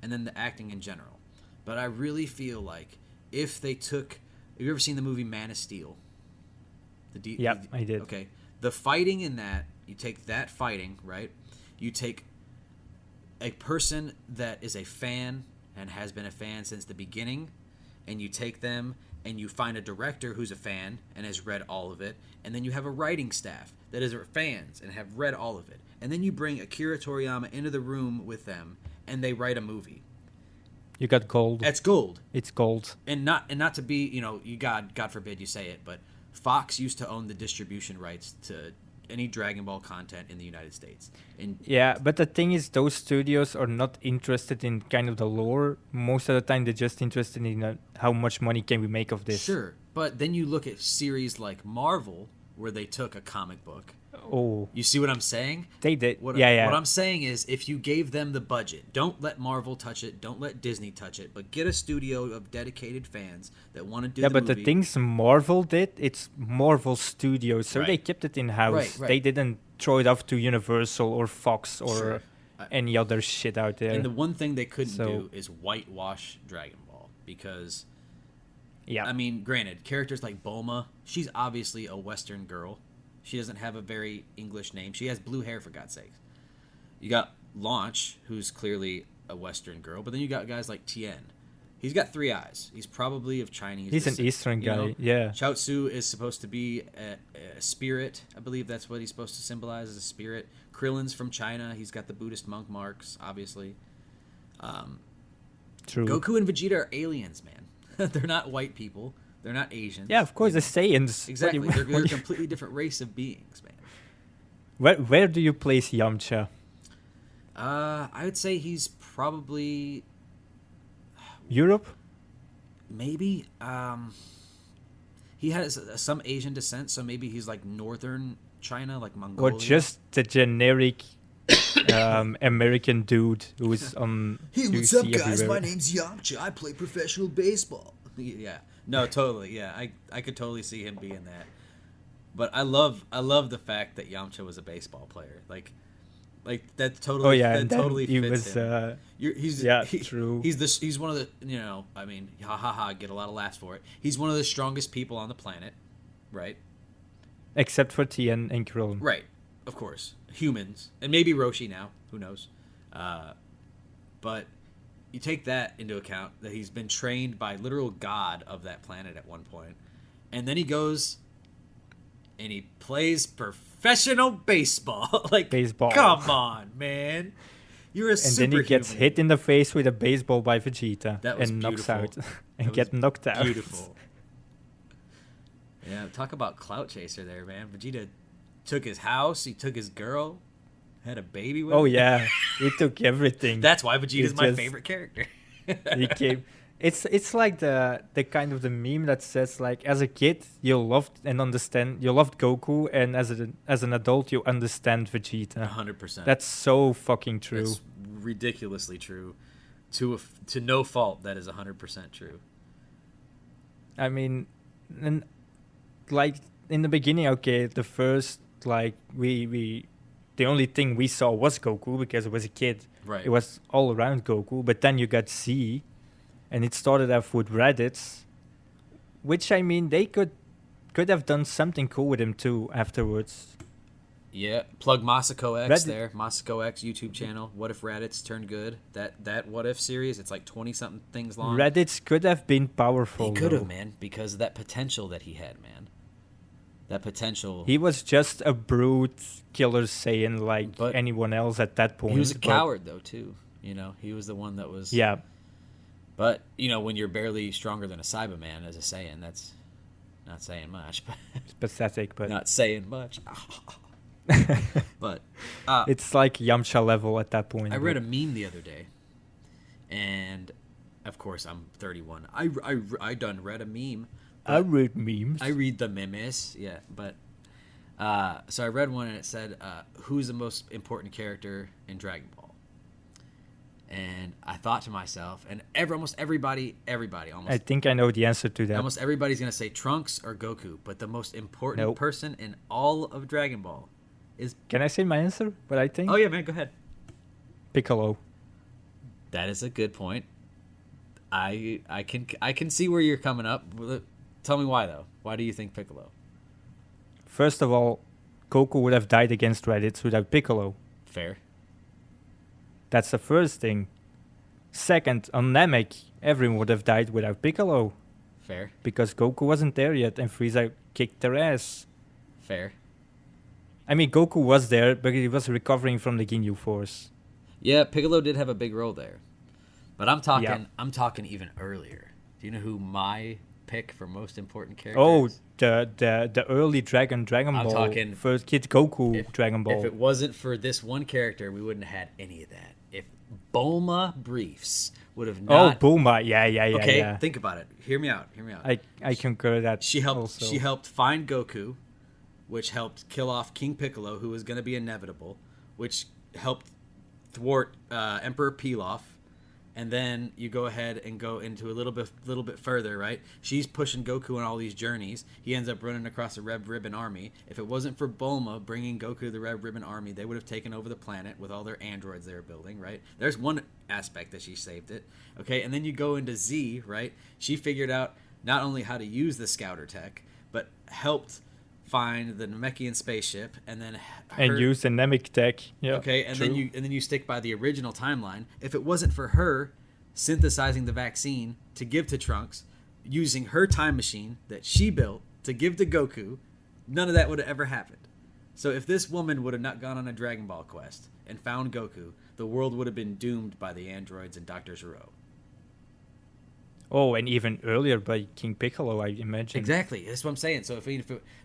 Speaker 2: and then the acting in general. But I really feel like if they took, have you ever seen the movie Man of Steel?
Speaker 1: Yep, I did.
Speaker 2: Okay. The fighting in that, you take that fighting, right? You take a person that is a fan and has been a fan since the beginning, and you take them and you find a director who's a fan and has read all of it, and then you have a writing staff that is fans and have read all of it. And then you bring Akira Toriyama into the room with them and they write a movie.
Speaker 1: You got gold.
Speaker 2: That's gold.
Speaker 1: It's gold.
Speaker 2: And not to be, you God forbid you say it, but Fox used to own the distribution rights to any Dragon Ball content in the United States. And
Speaker 1: yeah, but the thing is, those studios are not interested in kind of the lore. Most of the time, they're just interested in how much money can we make of this.
Speaker 2: Sure, but then you look at series like Marvel, where they took a comic book.
Speaker 1: Oh.
Speaker 2: You see what I'm saying?
Speaker 1: They did.
Speaker 2: What
Speaker 1: yeah.
Speaker 2: What I'm saying is, if you gave them the budget, don't let Marvel touch it, don't let Disney touch it, but get a studio of dedicated fans that want to do the movie.
Speaker 1: Yeah, but the things Marvel did, it's Marvel Studios, so they kept it in-house.
Speaker 2: Right.
Speaker 1: They didn't throw it off to Universal or Fox or any other shit out there.
Speaker 2: And the one thing they couldn't do is whitewash Dragon Ball, because, I mean, granted, characters like Bulma, she's obviously a Western girl. She doesn't have a very English name. She has blue hair, for God's sakes. You got Launch, who's clearly a Western girl, but then you got guys like Tien. He's got 3 eyes. He's probably of Chinese
Speaker 1: descent.
Speaker 2: He's
Speaker 1: an Eastern guy, yeah.
Speaker 2: Chaozu is supposed to be a spirit. I believe that's what he's supposed to symbolize, as a spirit. Krillin's from China. He's got the Buddhist monk marks, obviously.
Speaker 1: True.
Speaker 2: Goku and Vegeta are aliens, man. They're not white people. They're not Asians.
Speaker 1: Yeah, of course, the Saiyans.
Speaker 2: Exactly. They're a completely different race of beings, man.
Speaker 1: Where do you place Yamcha?
Speaker 2: I would say he's probably
Speaker 1: Europe?
Speaker 2: Maybe. He has some Asian descent, so maybe he's like northern China, like Mongolia.
Speaker 1: Or just the generic American dude who's on.
Speaker 2: Hey, what's up, guys?
Speaker 1: Everywhere.
Speaker 2: My name's Yamcha. I play professional baseball. Yeah. No, totally. Yeah, I could totally see him being that. But I love the fact that Yamcha was a baseball player. Like that totally.
Speaker 1: Oh yeah,
Speaker 2: that totally
Speaker 1: he
Speaker 2: fits
Speaker 1: was.
Speaker 2: him.
Speaker 1: True.
Speaker 2: He's one of the I mean, get a lot of laughs for it. He's one of the strongest people on the planet, right?
Speaker 1: Except for Tien and Krillin.
Speaker 2: Right, of course, humans and maybe Roshi now. Who knows? But you take that into account, that he's been trained by literal god of that planet at one point, and then he goes and he plays professional baseball. Like, baseball. Come on, man. You're a superhuman.
Speaker 1: And then he gets hit in the face with a baseball by Vegeta
Speaker 2: and knocks
Speaker 1: out. And get knocked out.
Speaker 2: Beautiful. Yeah, talk about clout chaser there, man. Vegeta took his house, he took his girl, had a baby with him.
Speaker 1: Oh yeah, he took everything.
Speaker 2: That's why Vegeta's my favorite character.
Speaker 1: He came. It's like the kind of the meme that says, like, as a kid you loved Goku, and as an adult you understand Vegeta.
Speaker 2: 100%.
Speaker 1: That's so fucking true.
Speaker 2: That's ridiculously true. To no fault, that is 100% true.
Speaker 1: I mean, and like in the beginning, okay, the first like we the only thing we saw was Goku because it was a kid.
Speaker 2: Right.
Speaker 1: It was all around Goku, but then you got Z. And it started off with Raditz, which, I mean, they could have done something cool with him too afterwards.
Speaker 2: Yeah, plug Masako X there. Masako X YouTube channel. What if Raditz turned good? That What If series, it's like 20-something things long.
Speaker 1: Raditz could have been powerful.
Speaker 2: He could have, man, because of that potential that he had, man. that potential.
Speaker 1: He was just a brute killer Saiyan like
Speaker 2: But
Speaker 1: anyone else at that point.
Speaker 2: He was a
Speaker 1: but-
Speaker 2: coward though too. He was the one that was.
Speaker 1: Yeah.
Speaker 2: But when you're barely stronger than a Cyberman as a Saiyan, that's not saying much. But
Speaker 1: It's pathetic, but
Speaker 2: not saying much. But
Speaker 1: it's like Yamcha level at that point.
Speaker 2: I read a meme the other day, and of course I'm 31. I done read a meme.
Speaker 1: I read memes.
Speaker 2: I read the memes, yeah. But so I read one and it said, "Who's the most important character in Dragon Ball?" And I thought to myself, and almost everybody,
Speaker 1: I think I know the answer to that.
Speaker 2: almost everybody's gonna say Trunks or Goku, but the most important
Speaker 1: Nope.
Speaker 2: person in all of Dragon Ball is.
Speaker 1: Can I say my answer? What I think?
Speaker 2: Oh yeah, man, go ahead.
Speaker 1: Piccolo.
Speaker 2: That is a good point. I can see where you're coming up. Tell me why though. Why do you think Piccolo?
Speaker 1: First of all, Goku would have died against Raditz without Piccolo.
Speaker 2: Fair.
Speaker 1: That's the first thing. Second, on Namek, everyone would have died without Piccolo
Speaker 2: Fair.
Speaker 1: because Goku wasn't there yet and Frieza kicked their ass.
Speaker 2: Fair.
Speaker 1: I mean, Goku was there, but he was recovering from the Ginyu Force.
Speaker 2: Yeah, Piccolo did have a big role there. But I'm talking
Speaker 1: Yeah.
Speaker 2: I'm talking even earlier. Do you know who my pick for most important character
Speaker 1: Oh,
Speaker 2: is?
Speaker 1: the early Dragon
Speaker 2: I'm
Speaker 1: Ball.
Speaker 2: talking-
Speaker 1: First Kid Goku
Speaker 2: If-
Speaker 1: Dragon Ball.
Speaker 2: If it wasn't for this one character, we wouldn't have had any of that. If Bulma Briefs would have not
Speaker 1: Bulma. Yeah.
Speaker 2: Okay,
Speaker 1: Yeah.
Speaker 2: think about it. Hear me out.
Speaker 1: I concur that.
Speaker 2: She helped
Speaker 1: also.
Speaker 2: she helped find Goku, which helped kill off King Piccolo, who was going to be inevitable, which helped thwart Emperor Pilaf. And then you go ahead and go into a little bit further, right? She's pushing Goku on all these journeys. He ends up running across the Red Ribbon Army. If it wasn't for Bulma bringing Goku to the Red Ribbon Army, they would have taken over the planet with all their androids they were building, right? There's one aspect that she saved it, okay? And then you go into Z, right? She figured out not only how to use the Scouter tech, but helped find the Namekian spaceship, and then
Speaker 1: and use the Namek tech. Yeah.
Speaker 2: Okay, and
Speaker 1: true.
Speaker 2: then you stick by the original timeline. If it wasn't for her synthesizing the vaccine to give to Trunks, using her time machine that she built to give to Goku, none of that would have ever happened. So if this woman would have not gone on a Dragon Ball quest and found Goku, the world would have been doomed by the androids and Dr. Zero.
Speaker 1: Oh, and even earlier by King Piccolo, I imagine.
Speaker 2: Exactly, that's what I'm saying. So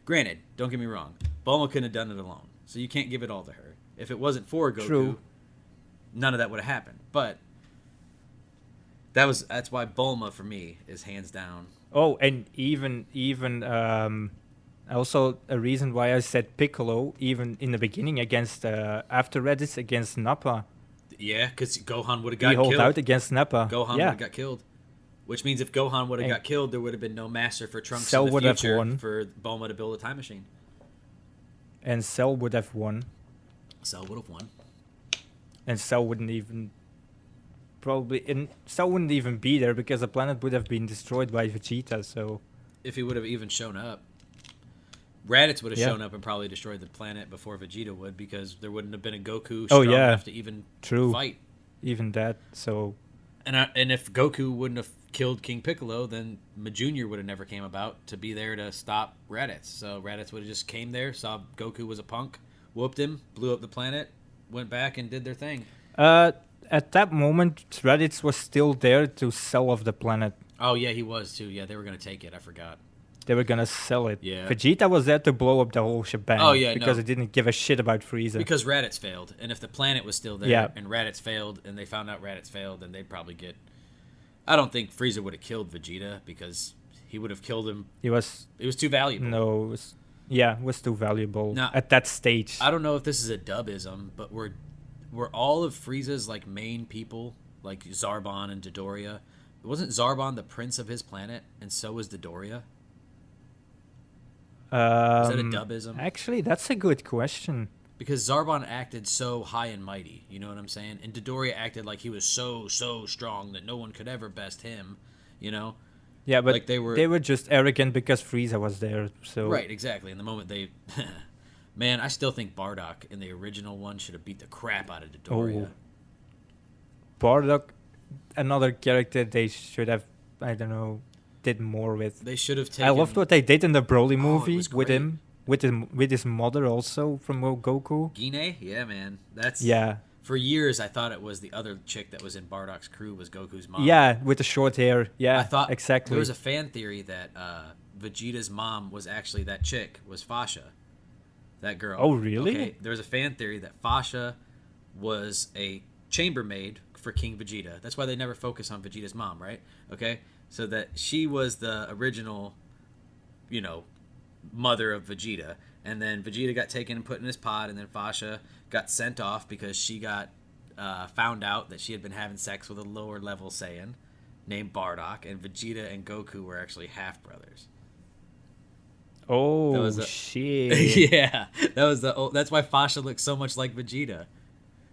Speaker 2: granted, don't get me wrong, Bulma couldn't have done it alone, so you can't give it all to her. If it wasn't for Goku,
Speaker 1: True.
Speaker 2: none of that would have happened. But that's why Bulma for me is hands down.
Speaker 1: Oh, and even also a reason why I said Piccolo, even in the beginning against after Raditz against Nappa.
Speaker 2: Yeah, because Gohan would have
Speaker 1: He
Speaker 2: got
Speaker 1: held
Speaker 2: killed.
Speaker 1: out against Nappa.
Speaker 2: Gohan would
Speaker 1: yeah.
Speaker 2: have got killed. Which means if Gohan would have
Speaker 1: And
Speaker 2: got killed, there would have been no master for Trunks
Speaker 1: Cell
Speaker 2: in the
Speaker 1: would have
Speaker 2: future
Speaker 1: won.
Speaker 2: for Bulma to build a time machine.
Speaker 1: And Cell would have won.
Speaker 2: Cell would have won.
Speaker 1: And Cell wouldn't even Cell wouldn't even be there because the planet would have been destroyed by Vegeta. So
Speaker 2: If he would have even shown up. Raditz would have
Speaker 1: Yeah.
Speaker 2: shown up and probably destroyed the planet before Vegeta would, because there wouldn't have been a Goku
Speaker 1: Oh,
Speaker 2: strong
Speaker 1: yeah.
Speaker 2: enough to even
Speaker 1: True.
Speaker 2: fight.
Speaker 1: even that. So
Speaker 2: And if Goku wouldn't have killed King Piccolo, then Jr. would have never came about to be there to stop Raditz. So Raditz would have just came there, saw Goku was a punk, whooped him, blew up the planet, went back and did their thing.
Speaker 1: at that moment, Raditz was still there to sell off the planet.
Speaker 2: Oh yeah, he was too. Yeah, they were gonna take it. I forgot.
Speaker 1: They were gonna sell it.
Speaker 2: Yeah.
Speaker 1: Vegeta was there to blow up the whole shebang.
Speaker 2: Oh, yeah,
Speaker 1: because
Speaker 2: no.
Speaker 1: it didn't give a shit about Frieza.
Speaker 2: Because Raditz failed, and if the planet was still there,
Speaker 1: Yeah.
Speaker 2: and Raditz failed, and they found out Raditz failed, then they'd probably get. I don't think Frieza would have killed Vegeta because he would have killed him.
Speaker 1: He was
Speaker 2: It was too valuable.
Speaker 1: it was too valuable
Speaker 2: Now,
Speaker 1: at that stage.
Speaker 2: I don't know if this is a dubism, but were all of Frieza's like main people, like Zarbon and Dodoria, wasn't Zarbon the prince of his planet, and so was Dodoria? Is that a dubism?
Speaker 1: Actually, that's a good question.
Speaker 2: Because Zarbon acted so high and mighty, you know what I'm saying? And Dodoria acted like he was so strong that no one could ever best him, you know?
Speaker 1: Yeah, but
Speaker 2: Like they were-
Speaker 1: they were just arrogant because Frieza was there. So
Speaker 2: Right, exactly. In the moment they... Man, I still think Bardock in the original one should have beat the crap out of Dodoria.
Speaker 1: Oh. Bardock, another character they should have, I don't know, did more with.
Speaker 2: They should have taken...
Speaker 1: I loved what they did in the Broly
Speaker 2: Oh, it
Speaker 1: movie
Speaker 2: was
Speaker 1: with
Speaker 2: great.
Speaker 1: him. with his mother also from Goku.
Speaker 2: Gine? Yeah, man. That's
Speaker 1: Yeah,
Speaker 2: For years, I thought it was the other chick that was in Bardock's crew was Goku's mom.
Speaker 1: yeah, with the short hair. Yeah,
Speaker 2: I thought
Speaker 1: exactly.
Speaker 2: there was a fan theory that Vegeta's mom was actually that chick, was Fasha, that girl.
Speaker 1: Oh, really?
Speaker 2: Okay, there was a fan theory that Fasha was a chambermaid for King Vegeta. That's why they never focus on Vegeta's mom, right? Okay, so that she was the original, mother of Vegeta, and then Vegeta got taken and put in his pod, and then Fasha got sent off because she got found out that she had been having sex with a lower level Saiyan named Bardock, and Vegeta and Goku were actually half brothers.
Speaker 1: Oh shit!
Speaker 2: Yeah, that's why Fasha looks so much like Vegeta.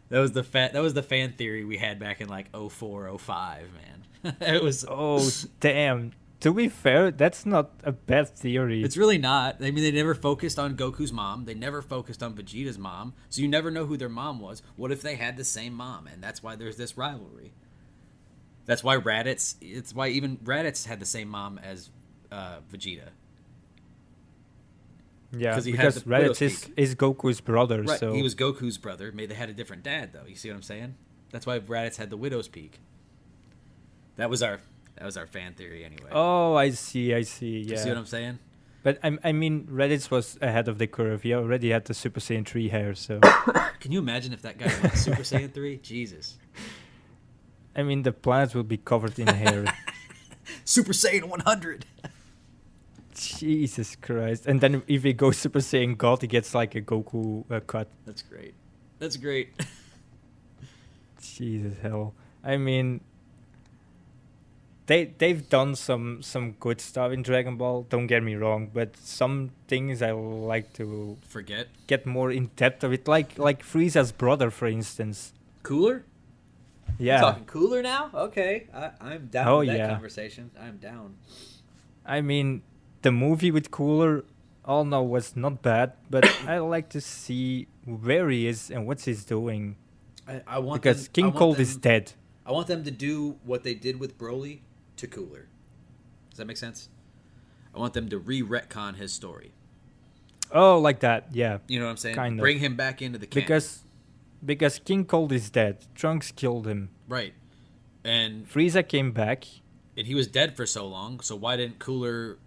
Speaker 2: That was the fan theory we had back in like 04, 05, man. It was
Speaker 1: Oh damn! To be fair, that's not a bad theory.
Speaker 2: It's really not. I mean, they never focused on Goku's mom. They never focused on Vegeta's mom. So you never know who their mom was. What if they had the same mom? And that's why there's this rivalry. That's why Raditz. It's why even Raditz had the same mom as Vegeta.
Speaker 1: Yeah,
Speaker 2: he had
Speaker 1: because
Speaker 2: the widow's
Speaker 1: Raditz
Speaker 2: peak.
Speaker 1: is Goku's brother.
Speaker 2: Right.
Speaker 1: So
Speaker 2: He was Goku's brother. Maybe they had a different dad though. You see what I'm saying? That's why Raditz had the widow's peak. That was our fan theory anyway.
Speaker 1: Oh, I see. Yeah.
Speaker 2: You see what I'm saying?
Speaker 1: But I mean, Raditz was ahead of the curve. He already had the Super Saiyan 3 hair, so.
Speaker 2: Can you imagine if that guy went Super Saiyan 3? Jesus.
Speaker 1: I mean, the planet will be covered in hair.
Speaker 2: Super Saiyan 100.
Speaker 1: Jesus Christ! And then if he goes Super Saiyan God, he gets like a Goku cut.
Speaker 2: That's great. That's great.
Speaker 1: Jesus hell! I mean, they've done some good stuff in Dragon Ball. Don't get me wrong, but some things I like to
Speaker 2: Forget.
Speaker 1: get more in depth of it, like Frieza's brother, for instance.
Speaker 2: Cooler?
Speaker 1: Yeah.
Speaker 2: Talking cooler now? Okay. I'm down
Speaker 1: Oh,
Speaker 2: with that
Speaker 1: yeah.
Speaker 2: conversation. I'm down.
Speaker 1: I mean, the movie with Cooler, all know was not bad, but I like to see where he is and what he's doing.
Speaker 2: I want
Speaker 1: Because
Speaker 2: them,
Speaker 1: King
Speaker 2: I want
Speaker 1: Cold
Speaker 2: them,
Speaker 1: is dead.
Speaker 2: I want them to do what they did with Broly to Cooler. Does that make sense? I want them to re-retcon his story.
Speaker 1: Oh, like that, yeah.
Speaker 2: You know what I'm saying?
Speaker 1: Kind of.
Speaker 2: Bring him back into the canon.
Speaker 1: Because King Cold is dead. Trunks killed him.
Speaker 2: Right. And
Speaker 1: Frieza came back.
Speaker 2: he was dead for so long, so why didn't Cooler...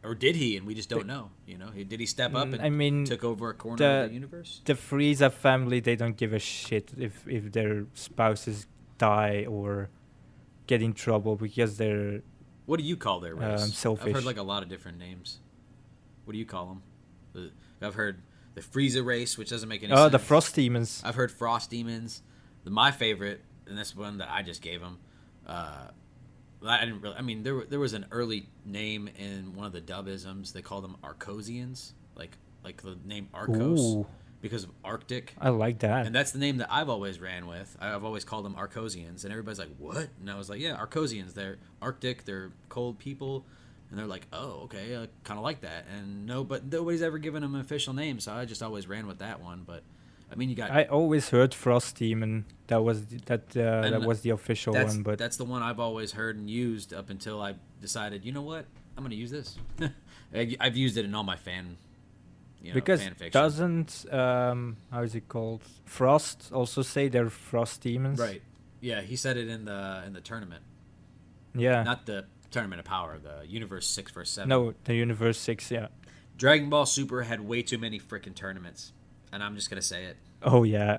Speaker 2: Or did he? And we just don't know. Did he step up and took over a corner of the universe?
Speaker 1: The Frieza family, they don't give a shit if their spouses die or get in trouble because they're
Speaker 2: What do you call their race?
Speaker 1: selfish.
Speaker 2: I've heard like a lot of different names. What do you call them? I've heard the Frieza race, which doesn't make any sense.
Speaker 1: Oh, the Frost Demons.
Speaker 2: I've heard Frost Demons. My favorite, and this one that I just gave them. I didn't really. I mean, there was an early name in one of the dubisms. They called them Arcosians, like the name Arcos,
Speaker 1: Ooh.
Speaker 2: because of Arctic.
Speaker 1: I like that.
Speaker 2: And that's the name that I've always ran with. I've always called them Arcosians, and everybody's like, "What?" And I was like, "Yeah, Arcosians. They're Arctic. They're cold people." And they're like, "Oh, okay, I kind of like that." And but nobody's ever given them an official name, so I just always ran with that one. But I mean, you got.
Speaker 1: I always heard Frost Demon. That was that was the official one. But
Speaker 2: that's the one I've always heard and used up until I decided, you know what, I'm going to use this. I've used it in all my fan fiction.
Speaker 1: Doesn't how is it called? Frost also say they're Frost Demons.
Speaker 2: Right. Yeah, he said it in the tournament.
Speaker 1: Yeah.
Speaker 2: Not the Tournament of Power, the Universe 6 vs 7.
Speaker 1: No, the Universe 6. Yeah.
Speaker 2: Dragon Ball Super had way too many freaking tournaments, and I'm just going to say it.
Speaker 1: Oh yeah.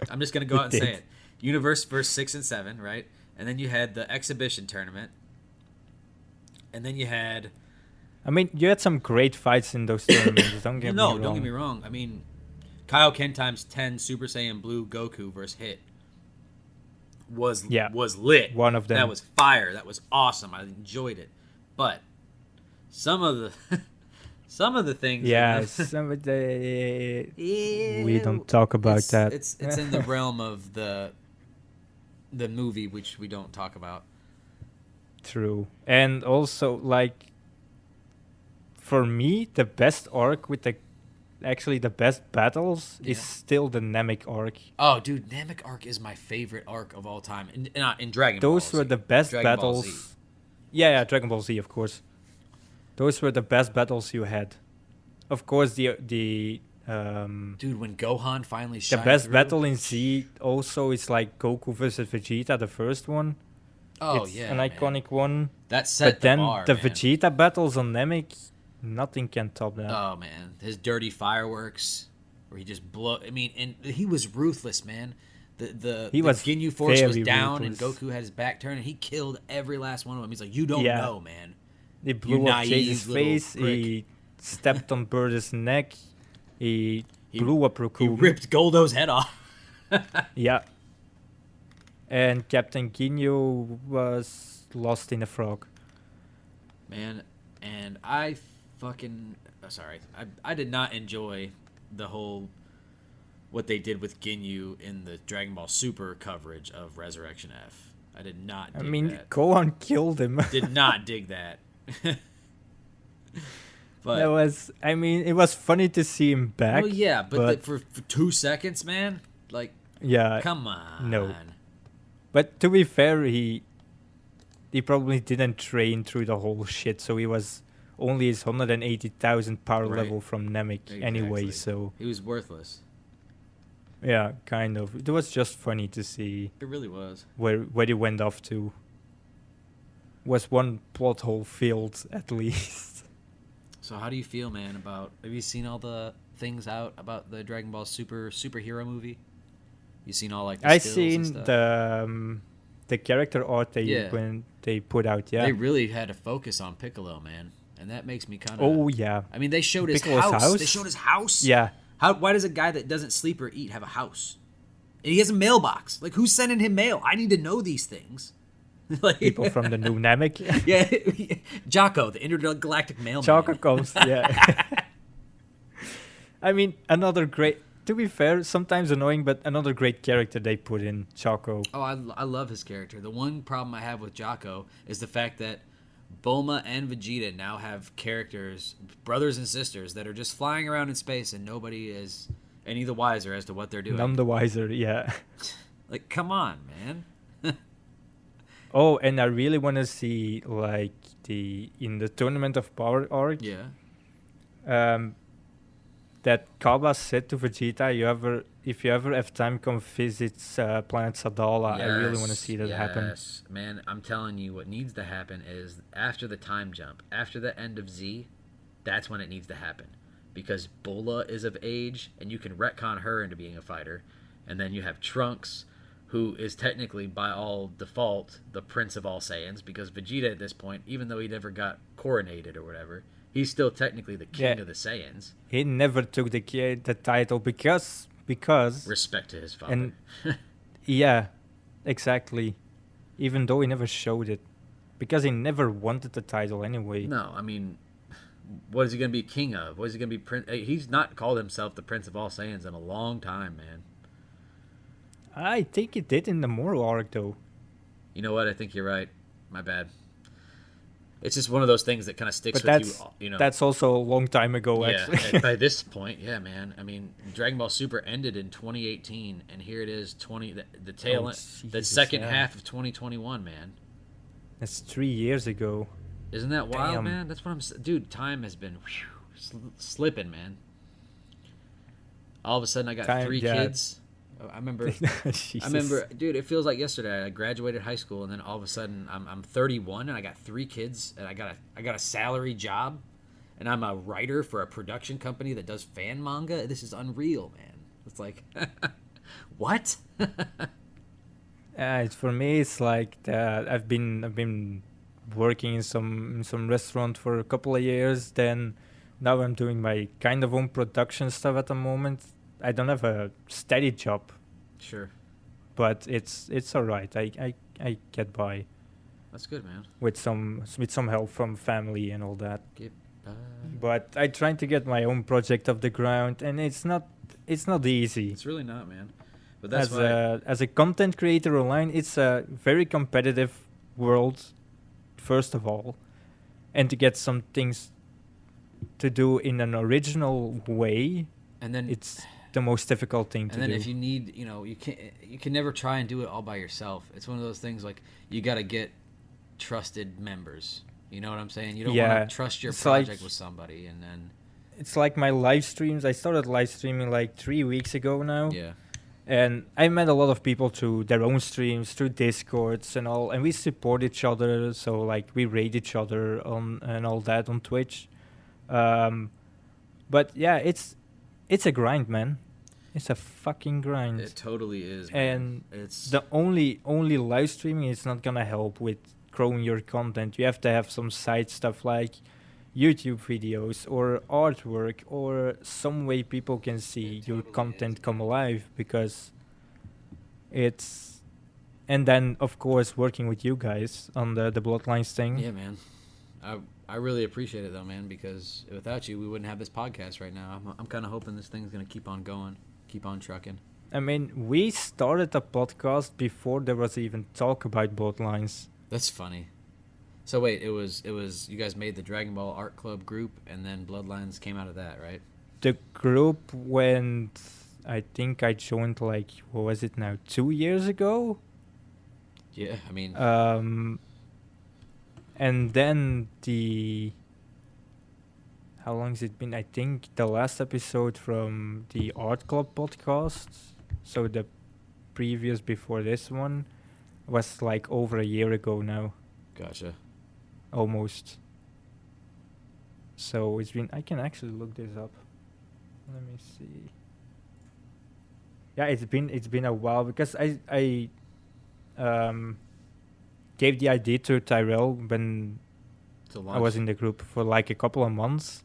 Speaker 2: I'm just going to go out and say it. Universe vs 6 and 7, right? And then you had the exhibition tournament. And then you had...
Speaker 1: I mean, you had some great fights in those tournaments. Don't get me wrong.
Speaker 2: No, don't get me wrong. I mean, Kaioken times 10 Super Saiyan Blue Goku versus Hit was lit.
Speaker 1: One of them.
Speaker 2: That was fire. That was awesome. I enjoyed it. But some of the things...
Speaker 1: Yeah, some of the... We don't talk about that.
Speaker 2: It's in the realm of the movie, which we don't talk about.
Speaker 1: True. And also, like, for me, the best arc with the best battles is still the Namek arc.
Speaker 2: Oh, dude, Namek arc is my favorite arc of all time. In Dragon Ball
Speaker 1: Those
Speaker 2: Z.
Speaker 1: were the best
Speaker 2: Dragon Ball Z.
Speaker 1: battles. Yeah, Dragon Ball Z, of course. Those were the best battles you had. of course, the
Speaker 2: Dude, when Gohan finally
Speaker 1: the
Speaker 2: shined
Speaker 1: best
Speaker 2: through.
Speaker 1: battle in Z also is like Goku versus Vegeta, the first one.
Speaker 2: Oh
Speaker 1: It's
Speaker 2: yeah,
Speaker 1: an
Speaker 2: man.
Speaker 1: iconic one.
Speaker 2: That set
Speaker 1: But
Speaker 2: the
Speaker 1: then
Speaker 2: bar,
Speaker 1: the
Speaker 2: man.
Speaker 1: Vegeta battles on Namek, nothing can top that.
Speaker 2: Oh man, his dirty fireworks, where he just blow. I mean, and he was ruthless, man. The
Speaker 1: He was
Speaker 2: Ginyu Force was
Speaker 1: very
Speaker 2: down, and
Speaker 1: ruthless.
Speaker 2: Goku had his back turned, and he killed every last one of them. He's like, "You don't
Speaker 1: Yeah.
Speaker 2: know, man.
Speaker 1: He
Speaker 2: You
Speaker 1: blew up Chase's
Speaker 2: naive little
Speaker 1: face.
Speaker 2: prick."
Speaker 1: He stepped on Bird's neck. He blew up
Speaker 2: He
Speaker 1: Raccoon.
Speaker 2: ripped Goldo's head off.
Speaker 1: Yeah. And Captain Ginyu was lost in a frog.
Speaker 2: Man, and I fucking sorry, I did not enjoy the whole what they did with Ginyu in the Dragon Ball Super coverage of Resurrection F. I did not dig
Speaker 1: I mean,
Speaker 2: that.
Speaker 1: Gohan killed him.
Speaker 2: Did not dig that. But
Speaker 1: That was, I mean, it was funny to see him back.
Speaker 2: well, yeah, but for 2 seconds, man, like,
Speaker 1: yeah,
Speaker 2: come on.
Speaker 1: no. But to be fair, he probably didn't train through the whole shit, so he was only his 180,000 power
Speaker 2: Right.
Speaker 1: level from Namek anyway.
Speaker 2: Exactly.
Speaker 1: So
Speaker 2: He was worthless.
Speaker 1: yeah, kind of. It was just funny to see
Speaker 2: It really was.
Speaker 1: where he went off to. Was one plot hole filled at least.
Speaker 2: So how do you feel, man, about have you seen all the things out about the Dragon Ball superhero movie? You seen all like the
Speaker 1: I
Speaker 2: stills and
Speaker 1: seen
Speaker 2: stuff?
Speaker 1: the character art
Speaker 2: Yeah.
Speaker 1: when they put out. Yeah.
Speaker 2: They really had to focus on Piccolo, man. And that makes me kind of
Speaker 1: Oh yeah.
Speaker 2: I mean, they showed his
Speaker 1: Piccolo's
Speaker 2: house.
Speaker 1: house?
Speaker 2: They showed his house.
Speaker 1: Yeah.
Speaker 2: Why does a guy that doesn't sleep or eat have a house? And he has a mailbox. Like, who's sending him mail? I need to know these things. Like,
Speaker 1: People from the new Namek.
Speaker 2: yeah, Jocko, the intergalactic mailman.
Speaker 1: Chaka comes. Yeah. I mean, another great. To be fair, sometimes annoying, but another great character they put in Choco.
Speaker 2: Oh, I love his character. The one problem I have with Jocko is the fact that Bulma and Vegeta now have characters, brothers and sisters, that are just flying around in space and nobody is any the wiser as to what they're doing.
Speaker 1: None the wiser. Yeah.
Speaker 2: Like, come on, man.
Speaker 1: Oh, and I really want to see like in the Tournament of Power arc.
Speaker 2: Yeah.
Speaker 1: That Kaba said to Vegeta, if you ever have time, come visit planet Sadala. I really want to see that happen.
Speaker 2: Yes, man, I'm telling you, what needs to happen is after the time jump, after the end of Z, that's when it needs to happen. Because Bola is of age, and you can retcon her into being a fighter. And then you have Trunks, who is technically, by all default, the Prince of all Saiyans, because Vegeta at this point, even though he never got coronated or whatever, he's still technically the king of the Saiyans.
Speaker 1: He never took the title because
Speaker 2: Respect to his father.
Speaker 1: and yeah, exactly. Even though he never showed it, because he never wanted the title anyway.
Speaker 2: No, I mean, what is he going to be king of? What is he going to be prince? He's not called himself the Prince of all Saiyans in a long time, man.
Speaker 1: I think he did in the Moro arc though.
Speaker 2: You know what? I think you're right. My bad. It's just one of those things that kind of sticks
Speaker 1: But
Speaker 2: with you. You know.
Speaker 1: that's also a long time ago,
Speaker 2: yeah.
Speaker 1: actually.
Speaker 2: By this point, yeah, man. I mean, Dragon Ball Super ended in 2018, and here it is, the tail end, the
Speaker 1: Jesus,
Speaker 2: second
Speaker 1: yeah.
Speaker 2: half of 2021, man.
Speaker 1: That's 3 years ago.
Speaker 2: Isn't that wild,
Speaker 1: Damn.
Speaker 2: man? That's what dude. Time has been slipping, man. All of a sudden, I got
Speaker 1: Time,
Speaker 2: 3
Speaker 1: yeah.
Speaker 2: kids. I remember.
Speaker 1: Jesus.
Speaker 2: I remember, dude. It feels like yesterday. I graduated high school, and then all of a sudden, I'm 31, and I got 3 kids, and I got a salary job, and I'm a writer for a production company that does fan manga. This is unreal, man. It's like, what?
Speaker 1: For me, it's like that. I've been working in some restaurant for a couple of years. Then now I'm doing my kind of own production stuff at the moment. I don't have a steady job,
Speaker 2: Sure,
Speaker 1: but it's all right. I get by
Speaker 2: that's good, man.
Speaker 1: with some help from family and all that.
Speaker 2: Get by.
Speaker 1: But I try to get my own project off the ground, and it's not easy.
Speaker 2: It's really not, man. But that's
Speaker 1: As a content creator online, it's a very competitive world, first of all, and to get some things to do in an original way,
Speaker 2: and then
Speaker 1: it's the most difficult thing to
Speaker 2: And then
Speaker 1: do.
Speaker 2: if you need, you can never try and do it all by yourself. It's one of those things like you got to get trusted members. You know what I'm saying? You don't want to trust your
Speaker 1: it's like-
Speaker 2: project with somebody, and then
Speaker 1: it's like my live streams. I started live streaming like 3 weeks ago now.
Speaker 2: Yeah.
Speaker 1: And I met a lot of people through their own streams, through Discords and all, and we support each other. So like we raid each other on and all that on Twitch. But yeah, it's a grind, man. It's a fucking grind.
Speaker 2: It totally is,
Speaker 1: and
Speaker 2: man. It's
Speaker 1: the only live streaming is not gonna help with growing your content. You have to have some side stuff like YouTube videos or artwork or some way people can see your content come alive, because it's, and then of course working with you guys on the Bloodlines thing.
Speaker 2: Yeah, man. I really appreciate it though, man, because without you we wouldn't have this podcast right now. I'm kind of hoping this thing's gonna keep on going, keep on trucking.
Speaker 1: I mean, we started a podcast before there was even talk about Bloodlines.
Speaker 2: That's funny. So wait, it was you guys made the Dragon Ball Art Club group, and then Bloodlines came out of that, right?
Speaker 1: The group went, I think I joined like, what was it now, 2 years ago?
Speaker 2: Yeah, I mean,
Speaker 1: and then how long has it been? I think the last episode from the Art Club podcast, so the previous before this one, was like over a year ago now.
Speaker 2: Gotcha.
Speaker 1: Almost. So it's been, I can actually look this up. Let me see. Yeah, it's been a while, because I gave the idea to Tyrell when I was in the group for like a couple of months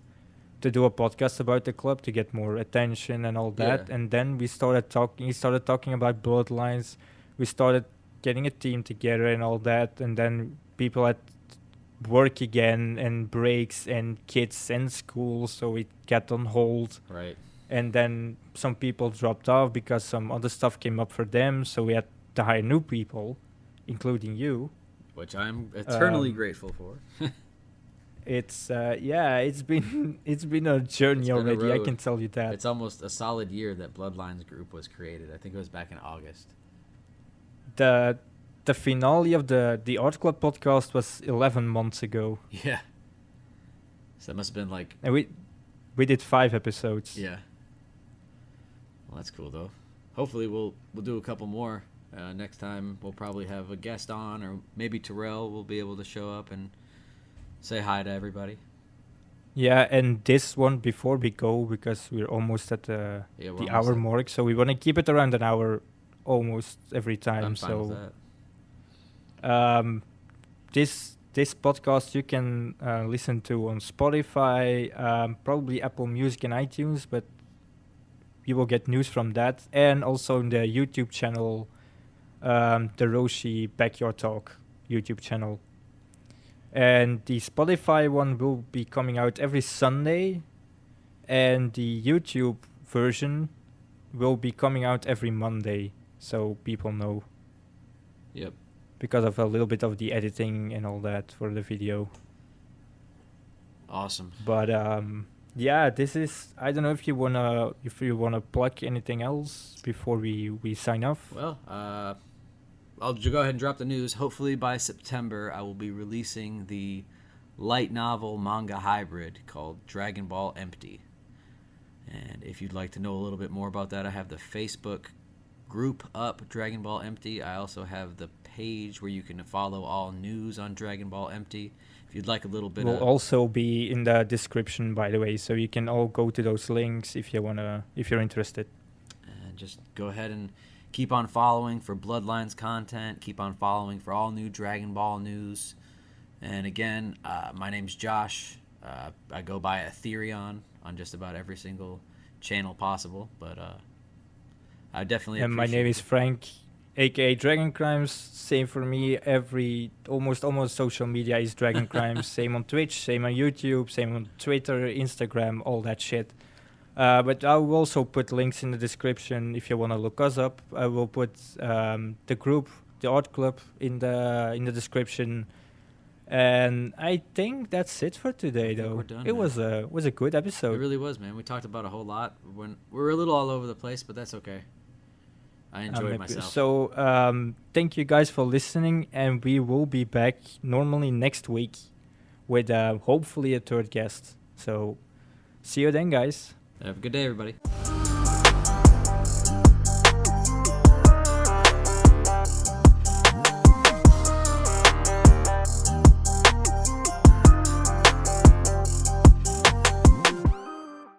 Speaker 1: to do a podcast about the club to get more attention and all that.
Speaker 2: Yeah.
Speaker 1: And then we started talking. He started talking about Bloodlines. We started getting a team together and all that. And then people had work again and breaks and kids and school, so it got on hold.
Speaker 2: Right.
Speaker 1: And then some people dropped off because some other stuff came up for them, so we had to hire new people, including you.
Speaker 2: Which I'm eternally grateful for.
Speaker 1: It's it's been a journey
Speaker 2: It's been a
Speaker 1: already. I
Speaker 2: road.
Speaker 1: can tell you that.
Speaker 2: It's almost a solid year that Bloodlines group was created. I think it was back in August.
Speaker 1: The finale of the Art Club podcast was 11 months ago.
Speaker 2: Yeah. So that must have been like.
Speaker 1: And we did 5 episodes.
Speaker 2: Yeah. Well, that's cool though. Hopefully we'll do a couple more. Next time we'll probably have a guest on, or maybe Terrell will be able to show up and say hi to everybody.
Speaker 1: Yeah, and this one before we go, because we're almost at the hour mark, so we want to keep it around an hour almost every time.
Speaker 2: I'm fine with
Speaker 1: that. This podcast you can listen to on Spotify, probably Apple Music and iTunes, but you will get news from that, and also in the YouTube channel, the Roshi Backyard Talk YouTube channel. And the Spotify one will be coming out every Sunday, and the YouTube version will be coming out every Monday, so people know.
Speaker 2: Yep.
Speaker 1: Because of a little bit of the editing and all that for the video.
Speaker 2: Awesome.
Speaker 1: But yeah, this is, I don't know if you wanna plug anything else before we sign off.
Speaker 2: Well, I'll go ahead and drop the news. Hopefully by September, I will be releasing the light novel manga hybrid called Dragon Ball Empty. And if you'd like to know a little bit more about that, I have the Facebook group up, Dragon Ball Empty. I also have the page where you can follow all news on Dragon Ball Empty. If you'd like a little bit
Speaker 1: will also be in the description, by the way, so you can all go to those links if you're interested.
Speaker 2: And just go ahead and keep on following for Bloodlines content. Keep on following for all new Dragon Ball news. And again, my name's Josh. I go by Ethereon on just about every single channel possible. But I definitely
Speaker 1: And my name is Frank, aka DragonCrimes. Same for me. Almost social media is DragonCrimes. Same on Twitch, same on YouTube, same on Twitter, Instagram, all that shit. But I will also put links in the description if you want to look us up. I will put the group, the art club, in the description. And I think that's it for today, though.
Speaker 2: We're done,
Speaker 1: it was a good episode.
Speaker 2: It really was, man. We talked about a whole lot. We're a little all over the place, but that's okay. I enjoyed myself.
Speaker 1: So thank you guys for listening, and we will be back normally next week with hopefully a third guest. So See you then, guys.
Speaker 2: Have a good day, everybody.